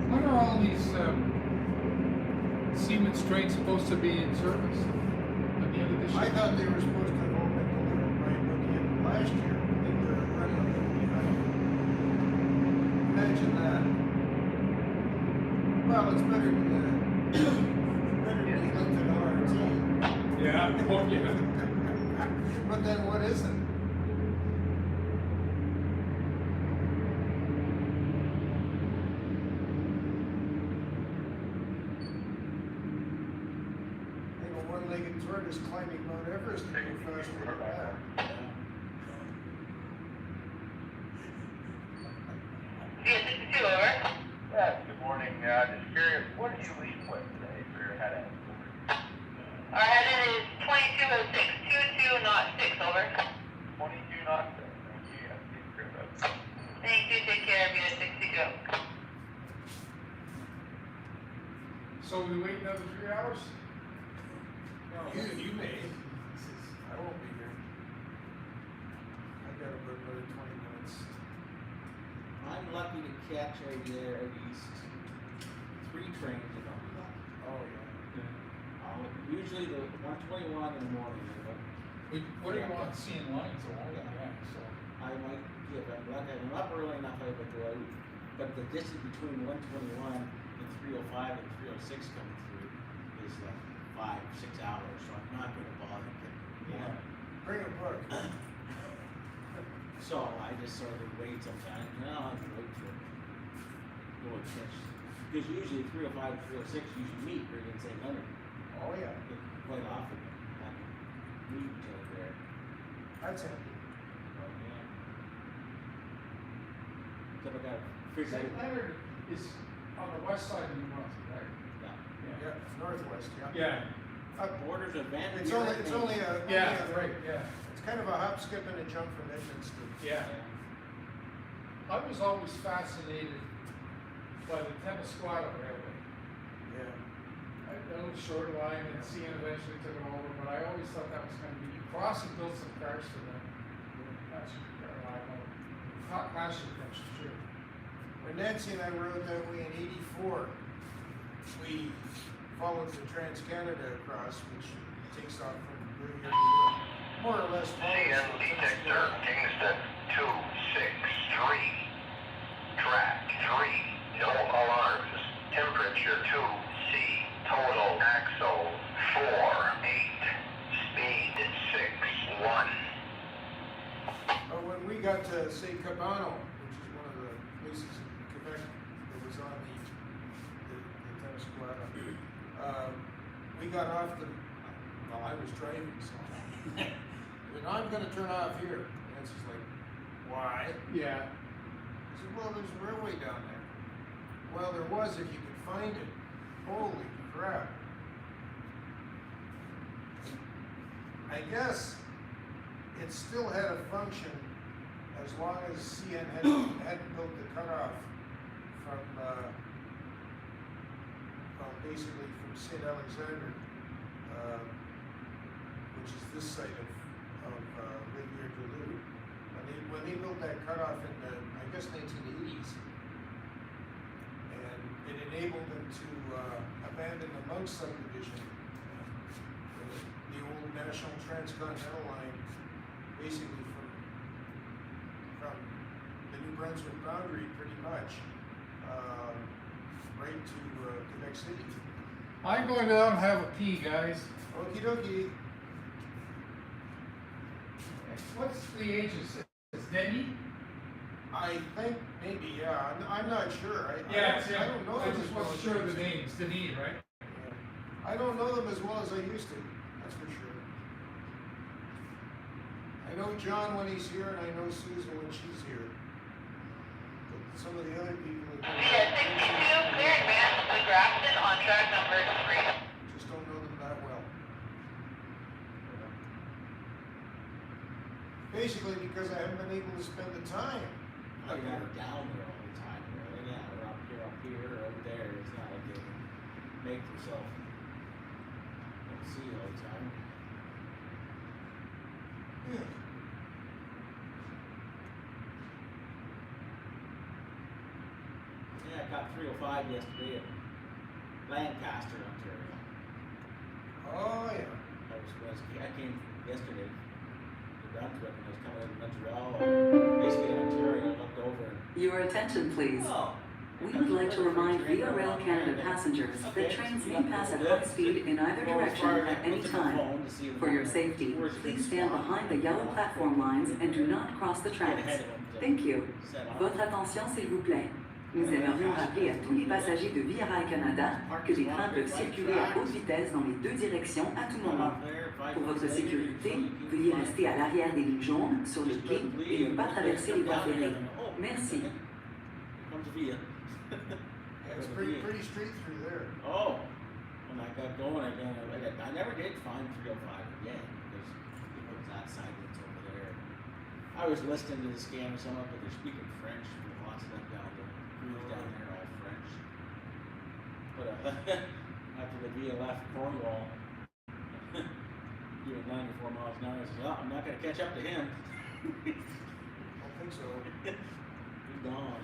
When are all these Siemens trains supposed to be in service? At the end of this year? I thought they were supposed to have all been delivered by the end of last year, but they were running a little behind. Imagine that. Well, it's better than better than Clinton RT. Yeah, oh, yeah. But then what isn't? Like a one-legged tortoise climbing Mount Everest can go faster than that. Via 62, over. Yes, good morning. Just curious, what did you leave with today for your head-end? Our head-in is 2206, 22 not 6, over. 22 knots. Thank you. That's the script. Thank you, take care, Via 62. So we wait another 3 hours? You may. I won't be here. I got about another 20 minutes. I'm lucky to catch right there at least 3 trains if I'm lucky. Oh, yeah. Usually the 121 in the morning, but What do you want, seeing lines or all that, yeah, so. I might, if I'm lucky, if I'm up early enough, I would go out. but the distance between 121 and 305 and 306 coming through is like 5-6 hours, so I'm not gonna bother getting one. Bring a book. So I just sort of wait sometimes, and I'll have to wait for it. Go and catch, because usually 305 and 306 usually meet right in St. Leonard. Oh, yeah. Quite often, like, meet each other there. That's it. Oh, yeah. So I gotta figure St. out. Leonard is on the west side of New Brunswick, right? Yeah. Yeah, northwest, yeah. Yeah, Borders of Vancouver. It's only a. yeah, right, yeah, It's kind of a hop, skip, and a jump from Edmundston. yeah. I was always fascinated by the Temiscouata Railway. Yeah. I know short line and CN eventually took it over, but I always thought that was gonna be, you cross and build some cars for them. Passenger car line, not passenger cars, sure. When Nancy and I rode that way in '84, we followed the Trans-Canada across, which takes off from here to more or less follows CN the detector, Temiscouata. Kingston 263. Track 3, no alarms. Temperature 2C. Total axle 4-8. Speed 6-1. When we got to, say, Cabano, which is one of the places in Quebec that was on the Temiscouata, we got off the, well, I was driving, so, and I'm gonna turn off here. And it's just like, why? Yeah. I said, well, there's a railway down there. Well, there was if you could find it. Holy crap. I guess it still had a function as long as CN hadn't built the cutoff from, well, basically from St. Alexander, which is this side of Rivière du Loup. When they built that cutoff in the, I guess, 1980s, and it enabled them to abandon the Monk subdivision, the old National Transcontinental Line, basically from the New Brunswick boundary, pretty much, right to Quebec City. I'm going down and have a pee, guys. Okie dokie. What's the ages? Is Denny? I think maybe, yeah. I'm not sure. I don't know I them just as well wasn't as sure I of used the to. names, Denny, right? Yeah. I don't know them as well as I used to. That's for sure. I know John when he's here, and I know Susan when she's here. But some of the other people that Yeah, 62, clear advance to Grafton on track number 3. just don't know them that well. Basically because I haven't been able to spend the time. You're never down there all the time, really. Yeah, we're up here, over there. It's not like they can make themselves see you all the time. Yeah. Yeah, I got 305 yesterday at Lancaster, Ontario. Oh, yeah. I came yesterday to Brunswick and I was coming into Montreal, and basically in Ontario, I looked over and, Your attention, please. oh. We would like to remind Via Rail Canada passengers that trains may pass at high speed in either direction at any time. For your safety, please stand behind the yellow platform lines and do not cross the tracks. Thank you. Votre attention, s'il vous plaît. Nous aimerions rappeler à tous les passagers de Via Rail Canada que les trains peuvent circuler à haute vitesse dans les deux directions à tout moment. Pour votre sécurité, veuillez rester à l'arrière des lignes jaunes, sur le quai, et ne pas traverser les voies ferrées. Merci. Comes Via. Yeah, it's pretty straight through there. Oh, when I got going again, I never did find 305 again because it was that side that's over there. I was listening to the scam or something, but they're speaking French. Lots of them down there, crews down there, all French. But after the Via left Cornwall, doing 94 miles an hour, I said, "Oh, I'm not going to catch up to him." I don't think so. He's gone.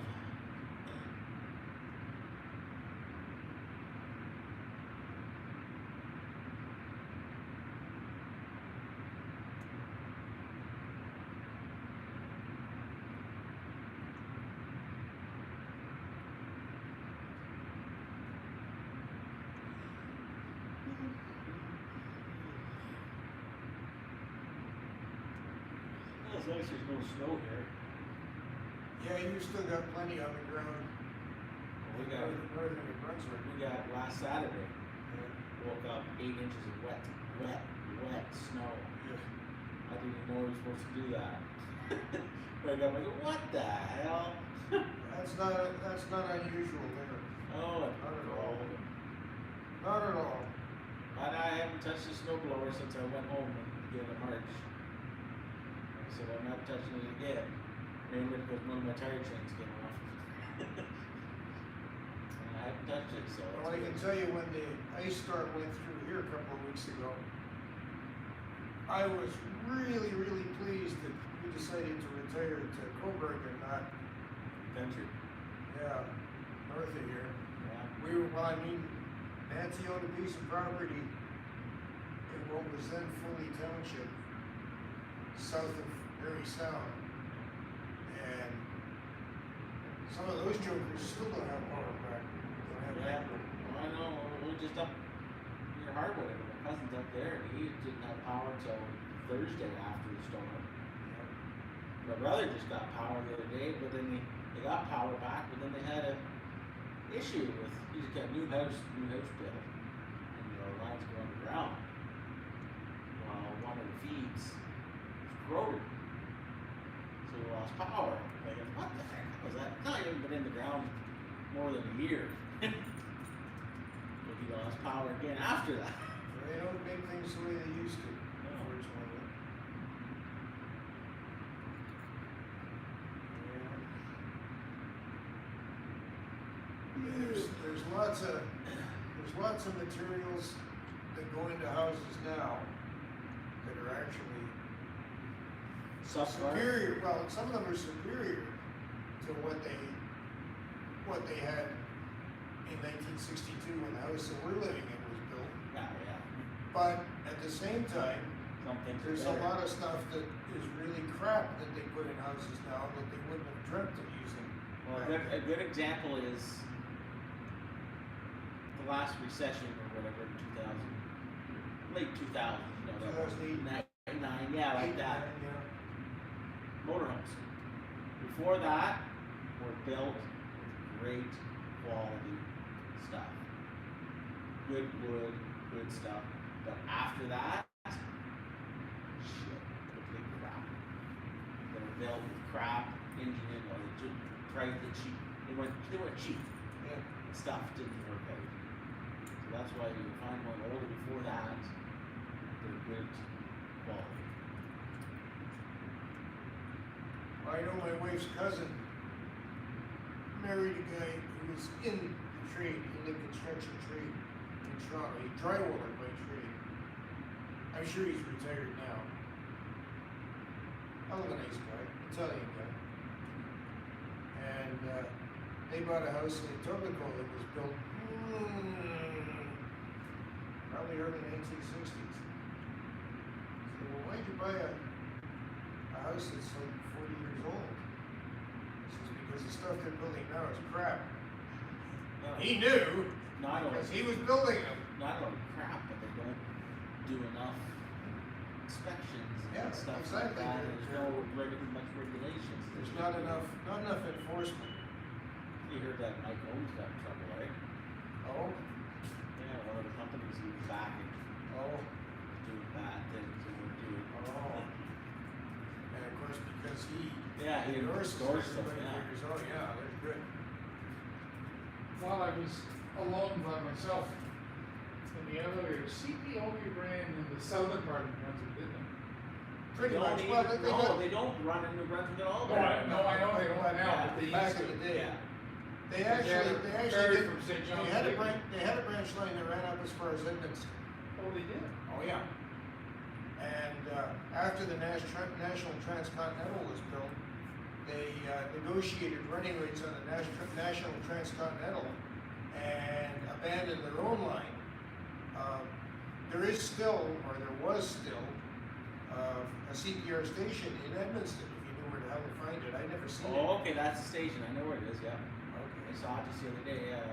as long as there's no snow here. Yeah, you still got plenty on the ground. We got, Northern New Brunswick. we got last Saturday, woke up 8 inches of wet snow. Yeah. I didn't even know we were supposed to do that. Wake up, I go, what the hell? That's not unusual there. Oh, Not at all. cold. Not at all. And I haven't touched the snow blower since I went home at the beginning of March. I said I'm not touching it again. Mainly because one of my tire chains came off. And I haven't touched it, so. Well, I can tell you when the ice storm went through here a couple of weeks ago, I was really, really pleased that we decided to retire to Cobourg and not, Country. yeah, north of here. Yeah. Nancy owned a piece of property in what was then Foley Township, south of Erie Sound. And some of those jokers still don't have power back. Don't have Yeah. backup. Well, I know, we're just up near Hardwood. My cousin's up there and he didn't have power till Thursday after the storm. My brother just got power the other day, but then they got power back, but then they had a issue with, he's got a new house built, and the lines go underground. Well, one of the feeds was corroded, so we lost power. Like, what the heck was that? Not even been in the ground more than a year. But he lost power again after that. They don't make things the way they used to, unfortunately. There's lots of materials that go into houses now that are actually superior. Well, some of them are superior to what they had in 1962 when the house that we're living in was built. Yeah. But at the same time, Something there's a lot of stuff that is really crap that they put in houses now that they wouldn't have dreamt of using. Well, a good example is the last recession or whatever in 2000, late 2000s, you know, that was 2008. 9, yeah, like that. Yeah. Motorhomes. Before that, were built with great quality stuff. Good wood, good stuff. But after that, shit, complete crap. They were built with crap engine, or they just tried the cheap. They were cheap. Yeah. The stuff didn't work out. So that's why you find one older before that, they're good quality. I know my wife's cousin married a guy who was in the trade, in the construction trade in Toronto. He's drywaller by trade. I'm sure he's retired now. Hell of a nice guy, Italian guy. And they bought a house in Etobicoke that was built probably early 1960s. So, well, why'd you buy a house that's like 40 years old? This is because the stuff they're building now is crap. He knew, Not only, because he was building them. not only crap, but they don't do enough inspections Yeah, and stuff exactly. like that. There's no much regulations. There's not enough enforcement. You heard that Mike Holmes got in trouble, right? Oh, Yeah, one of the companies he was backing oh, was doing bad things and were doing. oh. And of course, because he Yeah, he endorses endorsed them, everybody yeah. figures, oh yeah, they're good. While I was alone by myself in the elevator, CP only ran in the southern part of New Brunswick, didn't they? Pretty They much. don't Well, even- they no, got, they don't run in New Brunswick at all. No, I know they don't now, but they back used to. in the day. Yeah. They had actually ferry did, from St. John's they had a Lake. branch line that ran up as far as Edmonton. Oh, they did? Oh, yeah. And after the National Transcontinental was built, they negotiated running rates on the National Transcontinental and abandoned their own line. There is still, or there was still, a CPR station in Edmonton, if you knew where the hell to find it. I'd never seen it. Oh, okay, that's the station. I know where it is. Yeah, I Okay. saw it just the other day. Yeah,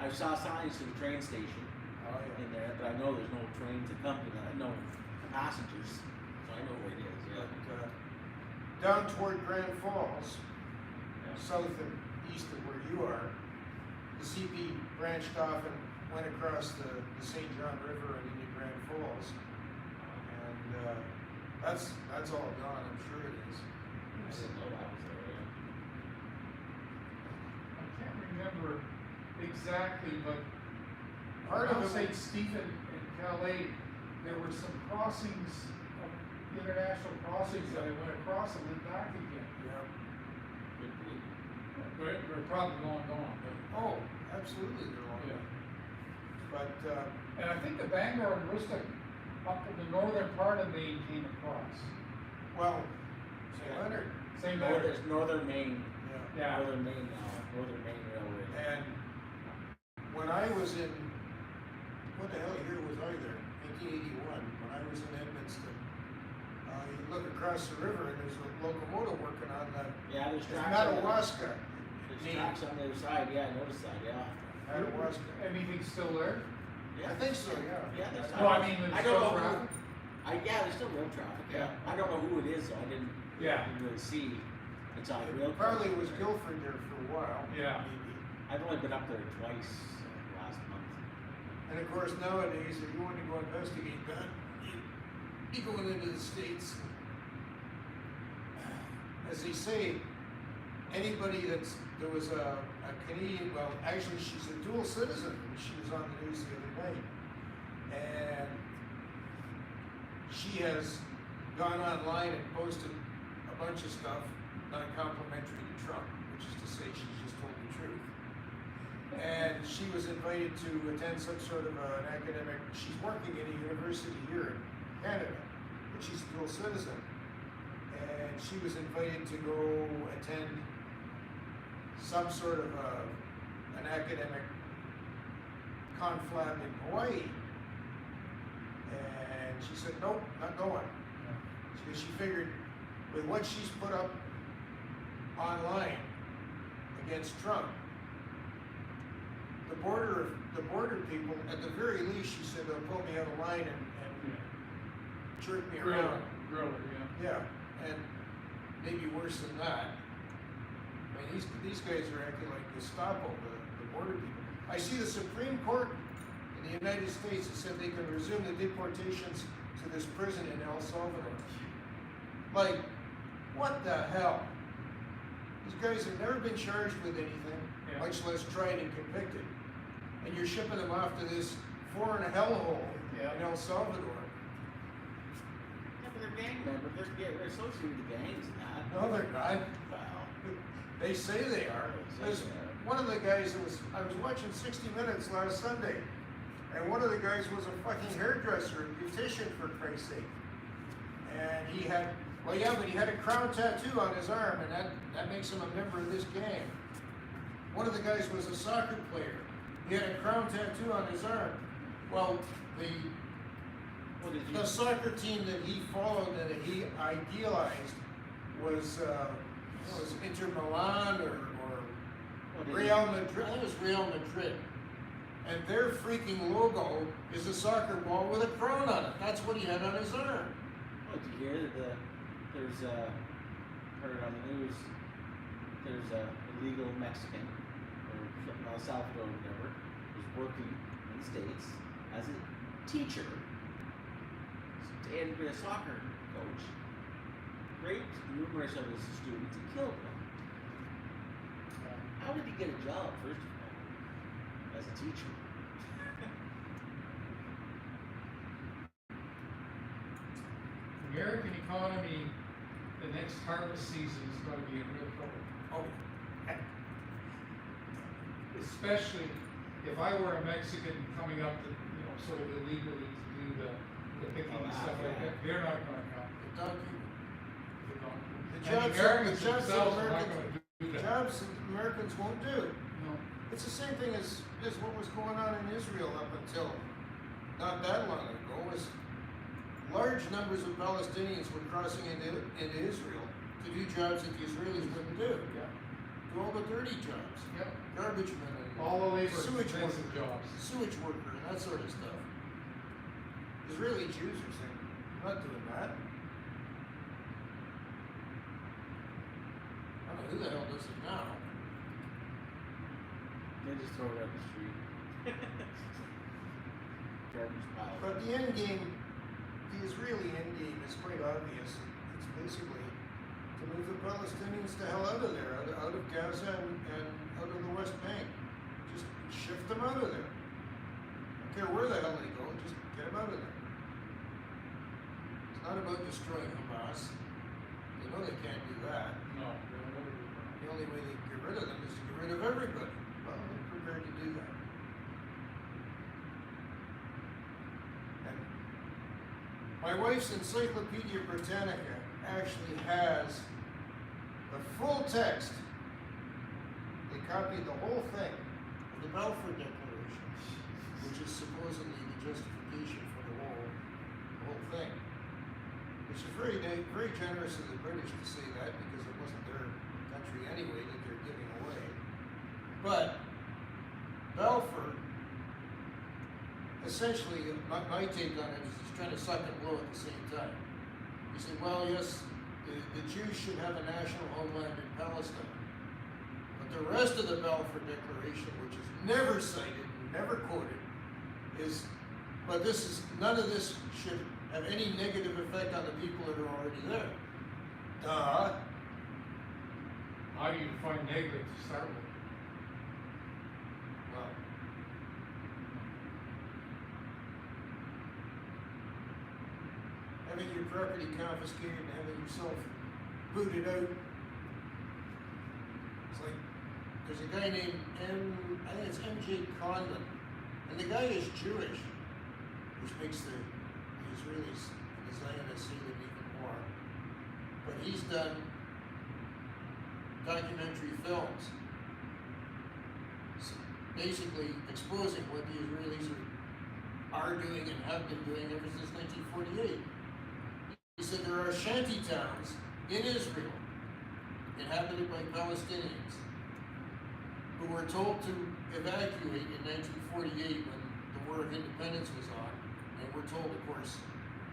I saw signs to the train station Oh, yeah. in there, but I know there's no trains that come to that. No passengers, so I know where it is. Yeah. But, down toward Grand Falls, south and east of where you are, the CP branched off and went across the St. John River and into Grand Falls. And that's all gone, I'm sure it is. I didn't know that was there, I can't remember exactly, but Part of around it St. was- Stephen and Calais, there were some crossings, international crossings that I went across and went back again. Yeah. Good believe. They're probably long gone, but. Oh, absolutely, they're all Yeah. But, And I think the Bangor and Worcester, up in the northern part of Maine came across. well, St. Leonard, Same Northern, there. it's Northern Maine, yeah. Yeah. Northern Maine now, Northern Maine Railway. And when I was in, what the hell year was I there? 1981, when I was in Edmundston. You look across the river and there's a locomotive working on the Yeah, there's tracks. on the- Madawaska. There's tracks on the other side, yeah, I noticed that, yeah. Madawaska. Anything still there? Yeah. I think so, yeah. Yeah, there's. No, I mean, there's I don't still know traffic? yeah, there's still road traffic, yeah. I don't know who it is, though, I didn't Yeah. really see. It's on It rail. probably was Guilford there for a while. Yeah. Maybe. I've only been up there twice last month. And of course, nowadays, if you want to go investigate that, you going into the States. As they say, anybody there was a Canadian, well, actually, she's a dual citizen, and she was on the news the other night. And she has gone online and posted a bunch of stuff not complimentary to Trump, which is to say she's just told the truth. And she was invited to attend some sort of an academic, she's working in a university here in Canada, but she's a dual citizen. And she was invited to go attend some sort of an academic conflab in Hawaii. And she said, nope, not going. Because she figured with what she's put up online against Trump, the border people, at the very least, she said, they'll pull me out of line and jerk me around. Griller, yeah. Yeah, and maybe worse than that. I mean, these guys are acting like Gestapo, the border people. I see the Supreme Court in the United States has said they can resume the deportations to this prison in El Salvador. Like, what the hell? These guys have never been charged with anything, much less tried and convicted. And you're shipping them off to this foreign hellhole in El Salvador. Yeah, but they're gang members, they're associated with the gangs and that. No, they're not. Well, They say they are. There's one of the guys that I was watching 60 Minutes last Sunday, and one of the guys was a fucking hairdresser, a beautician for Christ's sake. And he had, well, yeah, but he had a crown tattoo on his arm, and that makes him a member of this gang. One of the guys was a soccer player. He had a crown tattoo on his arm. Well, the soccer team that he followed and that he idealized was Inter Milan or Real Madrid. I think it was Real Madrid. And their freaking logo is a soccer ball with a crown on it. That's what he had on his arm. Well, did you hear that there's heard on the news, there's a illegal Mexican, or from El Salvador or whatever, who's working in the States as a teacher and be a soccer coach, raped numerous of his students and killed them. How did he get a job, first of all, as a teacher? American economy, the next harvest season is going to be in real trouble. Oh, Especially if I were a Mexican coming up to, sort of illegally to do the picking and stuff like that, they're not going to come. the donkey. The The jobs Americans that themselves are not Americans, going to do that. jobs that Americans won't do. No. It's the same thing as what was going on in Israel up until not that long ago. Was large numbers of Palestinians were crossing into Israel to do jobs that the Israelis wouldn't do. Yeah. Do all the dirty jobs. Yep. Garbage men and All the labor sewage intensive worker, jobs. sewage worker and that sort of stuff. Israeli Jews are saying, I'm not doing that. don't know who the hell does it now. They just throw it out the street. Garbage pile. But the end game, the Israeli end game is quite obvious. It's basically to move the Palestinians the hell out of there, out of Gaza and out of the West Bank. Just shift them out of there. Don't care where the hell they go, just get them out of there. It's not about destroying Hamas. They know they can't do that. No, they'll never do that. The only way they can get rid of them is to get rid of everybody. Well, they're prepared to do that. And my wife's Encyclopedia Britannica actually has the full text. They copied the whole thing of the Balfour Declaration, which is supposedly the justification for the whole thing. Which is very generous of the British to say that, because it wasn't their country anyway that they're giving away. But Balfour, essentially, my take on it is he's trying to suck and blow at the same time. He said, well, yes, the Jews should have a national homeland in Palestine. But the rest of the Balfour Declaration, which is never cited, never quoted, is, but none of this should have any negative effect on the people that are already there. Duh. How do you find negative to start with? Well, having your property confiscated and having yourself booted out. It's like, there's a guy named I think it's M.J. Condon, and the guy is Jewish, which makes the Israelis and the Zionists hate him even more. But he's done documentary films, basically exposing what the Israelis are doing and have been doing ever since 1948. He said there are shanty towns in Israel inhabited by Palestinians who were told to evacuate in 1948 when the War of Independence was on, and were told, of course,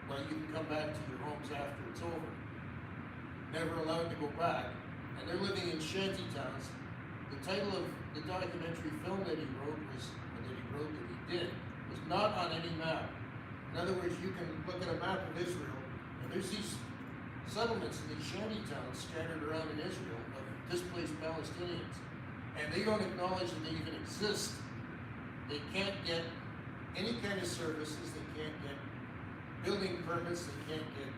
well, you can come back to your homes after it's over. Never allowed to go back, and they're living in shanty towns. The title of the documentary film that he did, was not on any map. In other words, you can look at a map of Israel, and there's these settlements in these shanty towns scattered around in Israel of displaced Palestinians, and they don't acknowledge that they even exist. They can't get any kind of services, they can't get building permits, they can't get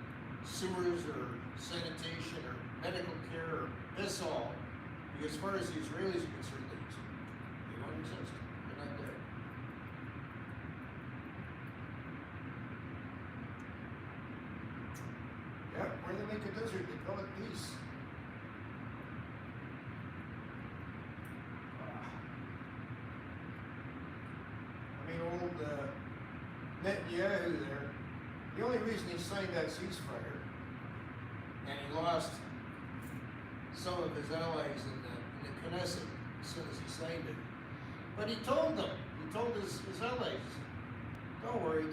sewers or sanitation or medical care or this all, because as far as the Israelis are concerned, they don't exist. They're not there. Yeah, where they make a desert, they call it peace. I mean, old Netanyahu there, the only reason he signed that ceasefire, and he lost some of his allies in the Knesset as soon as he signed it. But he told his allies, don't worry.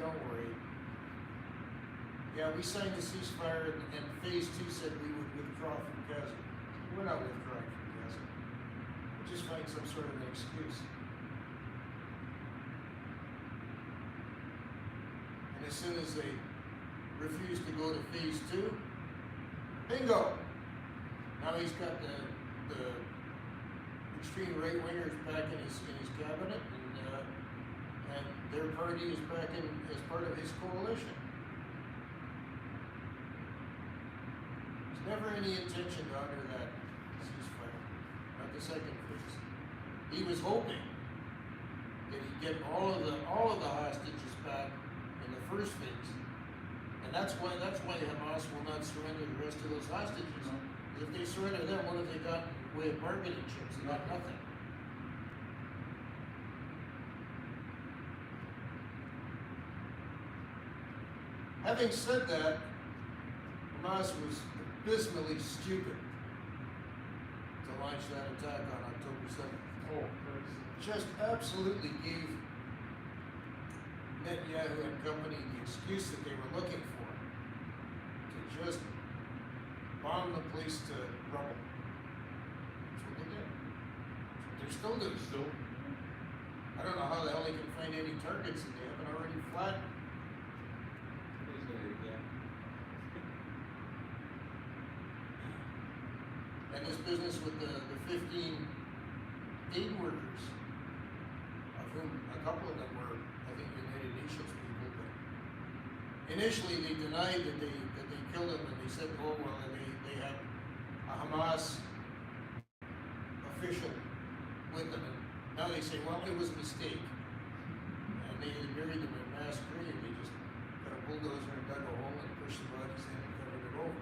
Yeah, we signed the ceasefire and phase 2 said we would withdraw from Gaza. We're not withdrawing from Gaza. We'll just find some sort of an excuse. And as soon as they refuse to go to phase 2, bingo! Now he's got the extreme right-wingers back in his cabinet, and their party is back in as part of his coalition. There's never any intention to honor that ceasefire, not the second phase. He was hoping that he'd get all of the hostages back in the first phase, and that's why Hamas will not surrender the rest of those hostages. If they surrender them, what have they got in the way of bargaining chips? They got nothing. Having said that, Hamas was abysmally stupid to launch that attack on October 7th. Oh, Just absolutely gave Netanyahu and company the excuse that they were looking for to just bomb the place to rubble. still do. Still, I don't know how the hell they can find any targets that they haven't already flattened. Somebody's gonna do that. And this business with the 15 aid workers, of whom a couple of them were, I think, United Nations people, but initially they denied that they killed them, and they said, oh, well, they had a Hamas official with them, and now they say, well, it was a mistake. And they buried them in mass grave. They just got a bulldozer and dug a hole and pushed the bodies in and covered it over.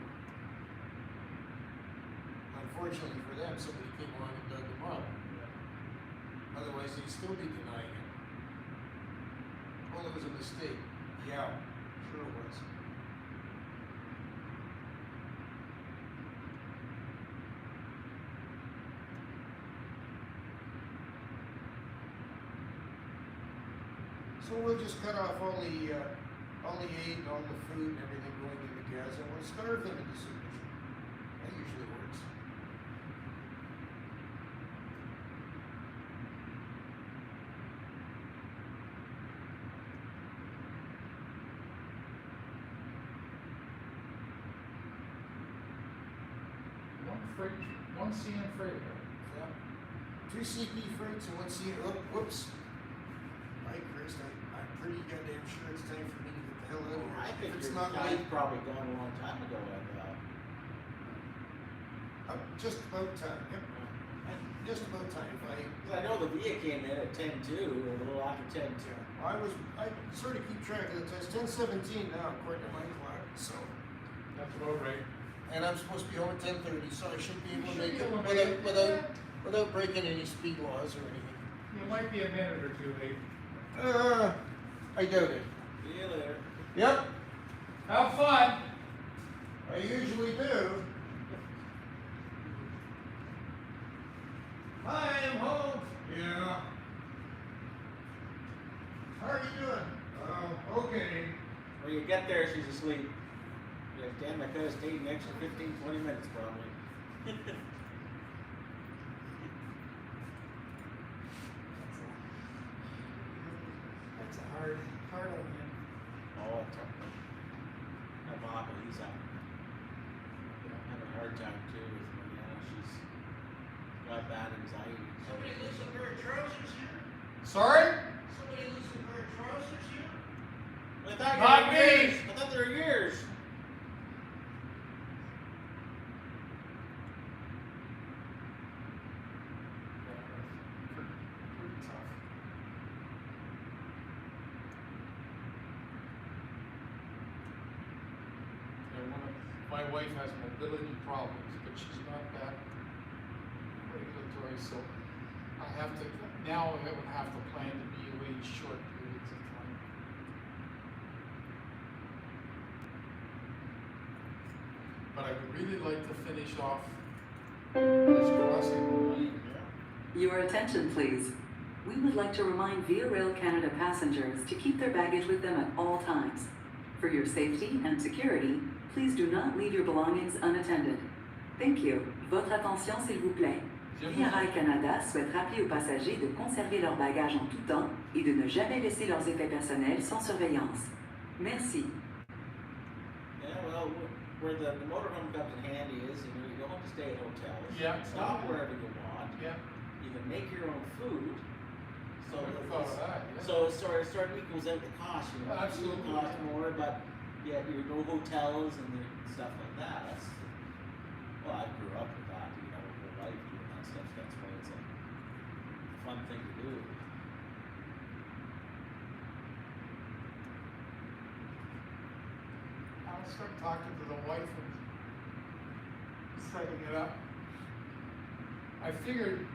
Unfortunately for them, somebody came along and dug them up. Otherwise, they'd still be denying it. Well, it was a mistake. Yeah, sure it was. So we'll just cut off all the aid and all the food and everything going into Gaza, and we'll starve them into submission. That usually works. one CN freighter. Yeah. 2 CP freights and 1 CN. Oh, whoops. My Christ, I'm pretty goddamn sure it's time for me to get the hell out of here. I think If it's your not time's late, probably gone a long time ago, I thought. just about time. Yep. Just about time. If Cause I know the Via came in at 10:02, or a little after 10:02. I sort of keep track of the time. It's 10:17 now, according to my clock. So, That's about right. and I'm supposed to be home at 10:30, so I should be able to make You should it be able to make it. without breaking any speed laws or anything. It might be a minute or two late. I doubt it. See you later. Yep, Have fun. I usually do. I am home. Yeah. How are you doing? Oh, okay. When you get there, she's asleep. Yeah, damn, I could have stayed an extra 15-20 minutes probably. That's a hard on him. Oh, it's okay. My mom, he's having a hard time too with Mariana. She's got bad anxiety. Somebody lose a pair of trousers here? Sorry? Somebody lose a pair of trousers here? I thought Not they were me. yours. I thought they were yours. Pretty tough. My wife has mobility problems, but she's not that regulatory, so I have to, now I would have to plan to be away short periods of time. But I would really like to finish off this crossing line. Your attention, please. We would like to remind Via Rail Canada passengers to keep their baggage with them at all times. For your safety and security, please do not leave your belongings unattended. Thank you. Votre attention, s'il vous plaît. Via Rail Canada souhaite rappeler aux passagers de conserver leur bagage en tout temps et de ne jamais laisser leurs effets personnels sans surveillance. Merci. Yeah, well, where the motorhome comes in handy is, you don't have to stay at hotels. Yeah. You can stop wherever you want. Yeah, You can make your own food. So I never thought of that, yeah. So it sort of equals out the cost, you know. Absolutely. Food costs more, but yeah, you no hotels and stuff like that. That's, well, I grew up with that, you know, with my wife doing that stuff. That's why it's a fun thing to do. I'll start talking to the wife and setting it up. I figured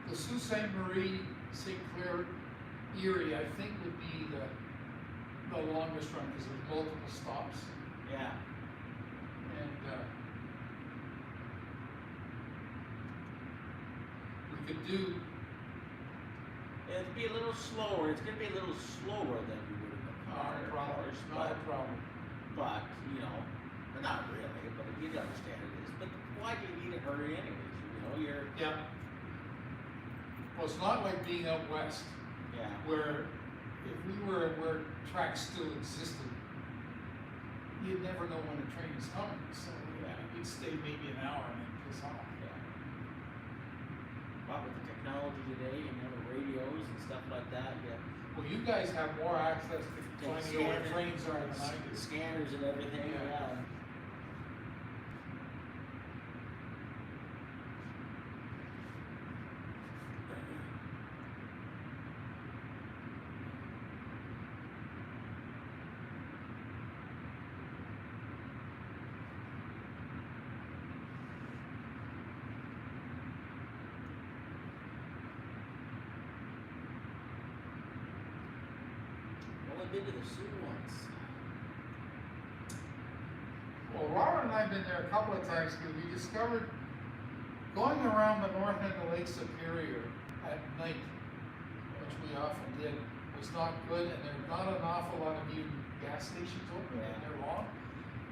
the Sault Ste. Marie, St. Clair, Erie, I think would be the longest run because there's multiple stops. Yeah. And we could do, It'd be a little slower. It's going to be a little slower than we would in the car. not a problem, it's not a problem. But, you know, not really, but you'd understand it is. But why do you need a hurry anyways? You know, you're, Yeah, Well, it's not like being out west, Yeah. where if we were where tracks still existed, you'd never know when a train is coming, so Yeah. you'd stay maybe an hour and then piss off. Yeah. But with the technology today, you know, the radios and stuff like that, yeah. Well, you guys have more access to finding out where trains are than I do. Scanners and everything, Yeah. yeah. Only been to the zoo once. Well, Robert and I have been there a couple of times because we discovered going around the north end of Lake Superior at night, which we often did, was not good, and there are not an awful lot of even gas stations open, and they're long.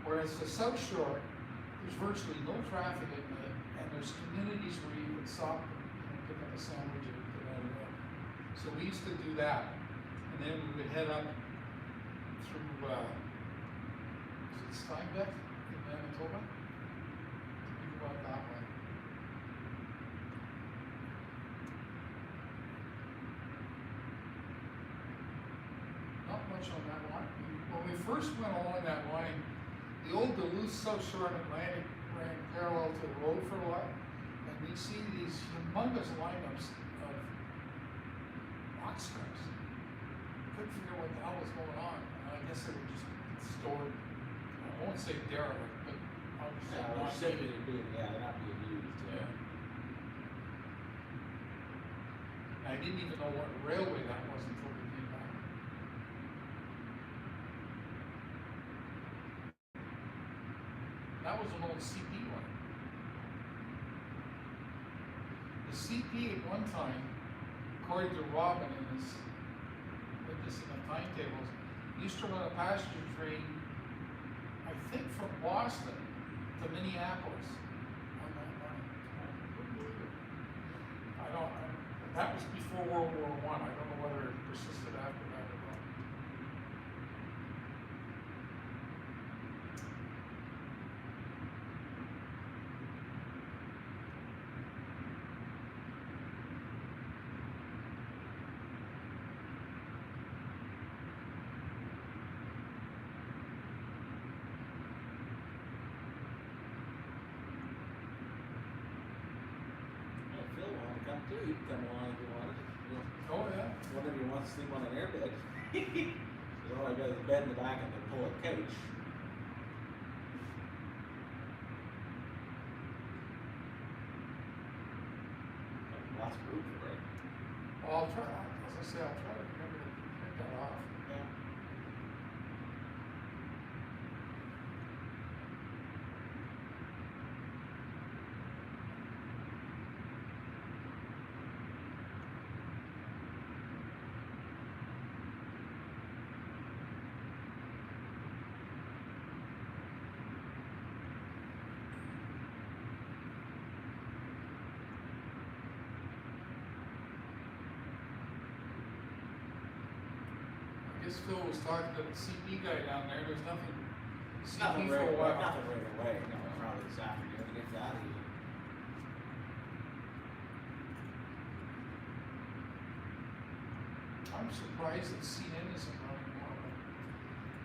Whereas the South Shore, there's virtually no traffic at night, and there's communities where you can stop and pick up a sandwich and get out of there. So we used to do that, and then we would head up through, is it Steinbeck in Manitoba? We go out that way. Not much on that line. When we first went along that line, the old Duluth South Shore and Atlantic ran parallel to the road for a while, and we'd see these humongous lineups of boxcars. Couldn't figure out what the hell was going on. I guess they were just stored, I won't say derelict, but obviously Yeah, not we're saving needed. it being, yeah, they're not being used, Yeah. yeah. I didn't even know what railway that was until we came back. That was an old CP one. The CP at one time, according to Robin in his, put this in the timetables, used to run a passenger train, I think from Boston to Minneapolis on that line. That was before World War I. I don't know whether it persisted after that or not. Yeah, Phil wanted to come too, he could come along if he wanted. You know, Oh, yeah. whenever he wants to sleep on an airbed. You know, I got his bed in the back and the pull-up couch. Lots of room for it. Well, I'll try, as I say, I'll try to remember to print that off. Yeah. I guess Phil was talking to the CP guy down there, there's nothing Nothing CP for right, a while. nothing right away, no, probably this afternoon, if that even. I'm surprised that CN isn't running more,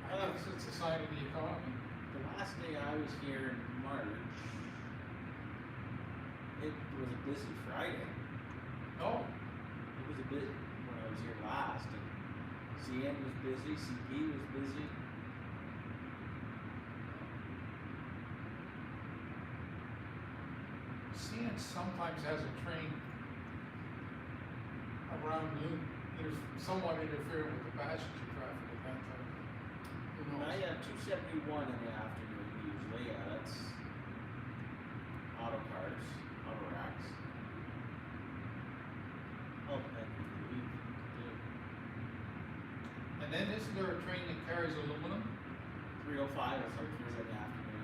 but I guess it's a sign of the economy. The last day I was here in March, it was a busy Friday. No, It was a busy, when I was here last, and CN was busy, CP was busy. CN sometimes has a train around noon, somewhat interfering with the passenger traffic at that time. Who knows? I have 271 in the afternoon usually, yeah, that's auto cars, auto racks. Oh, and we, And then isn't there a train that carries aluminum? 305 or something in the afternoon.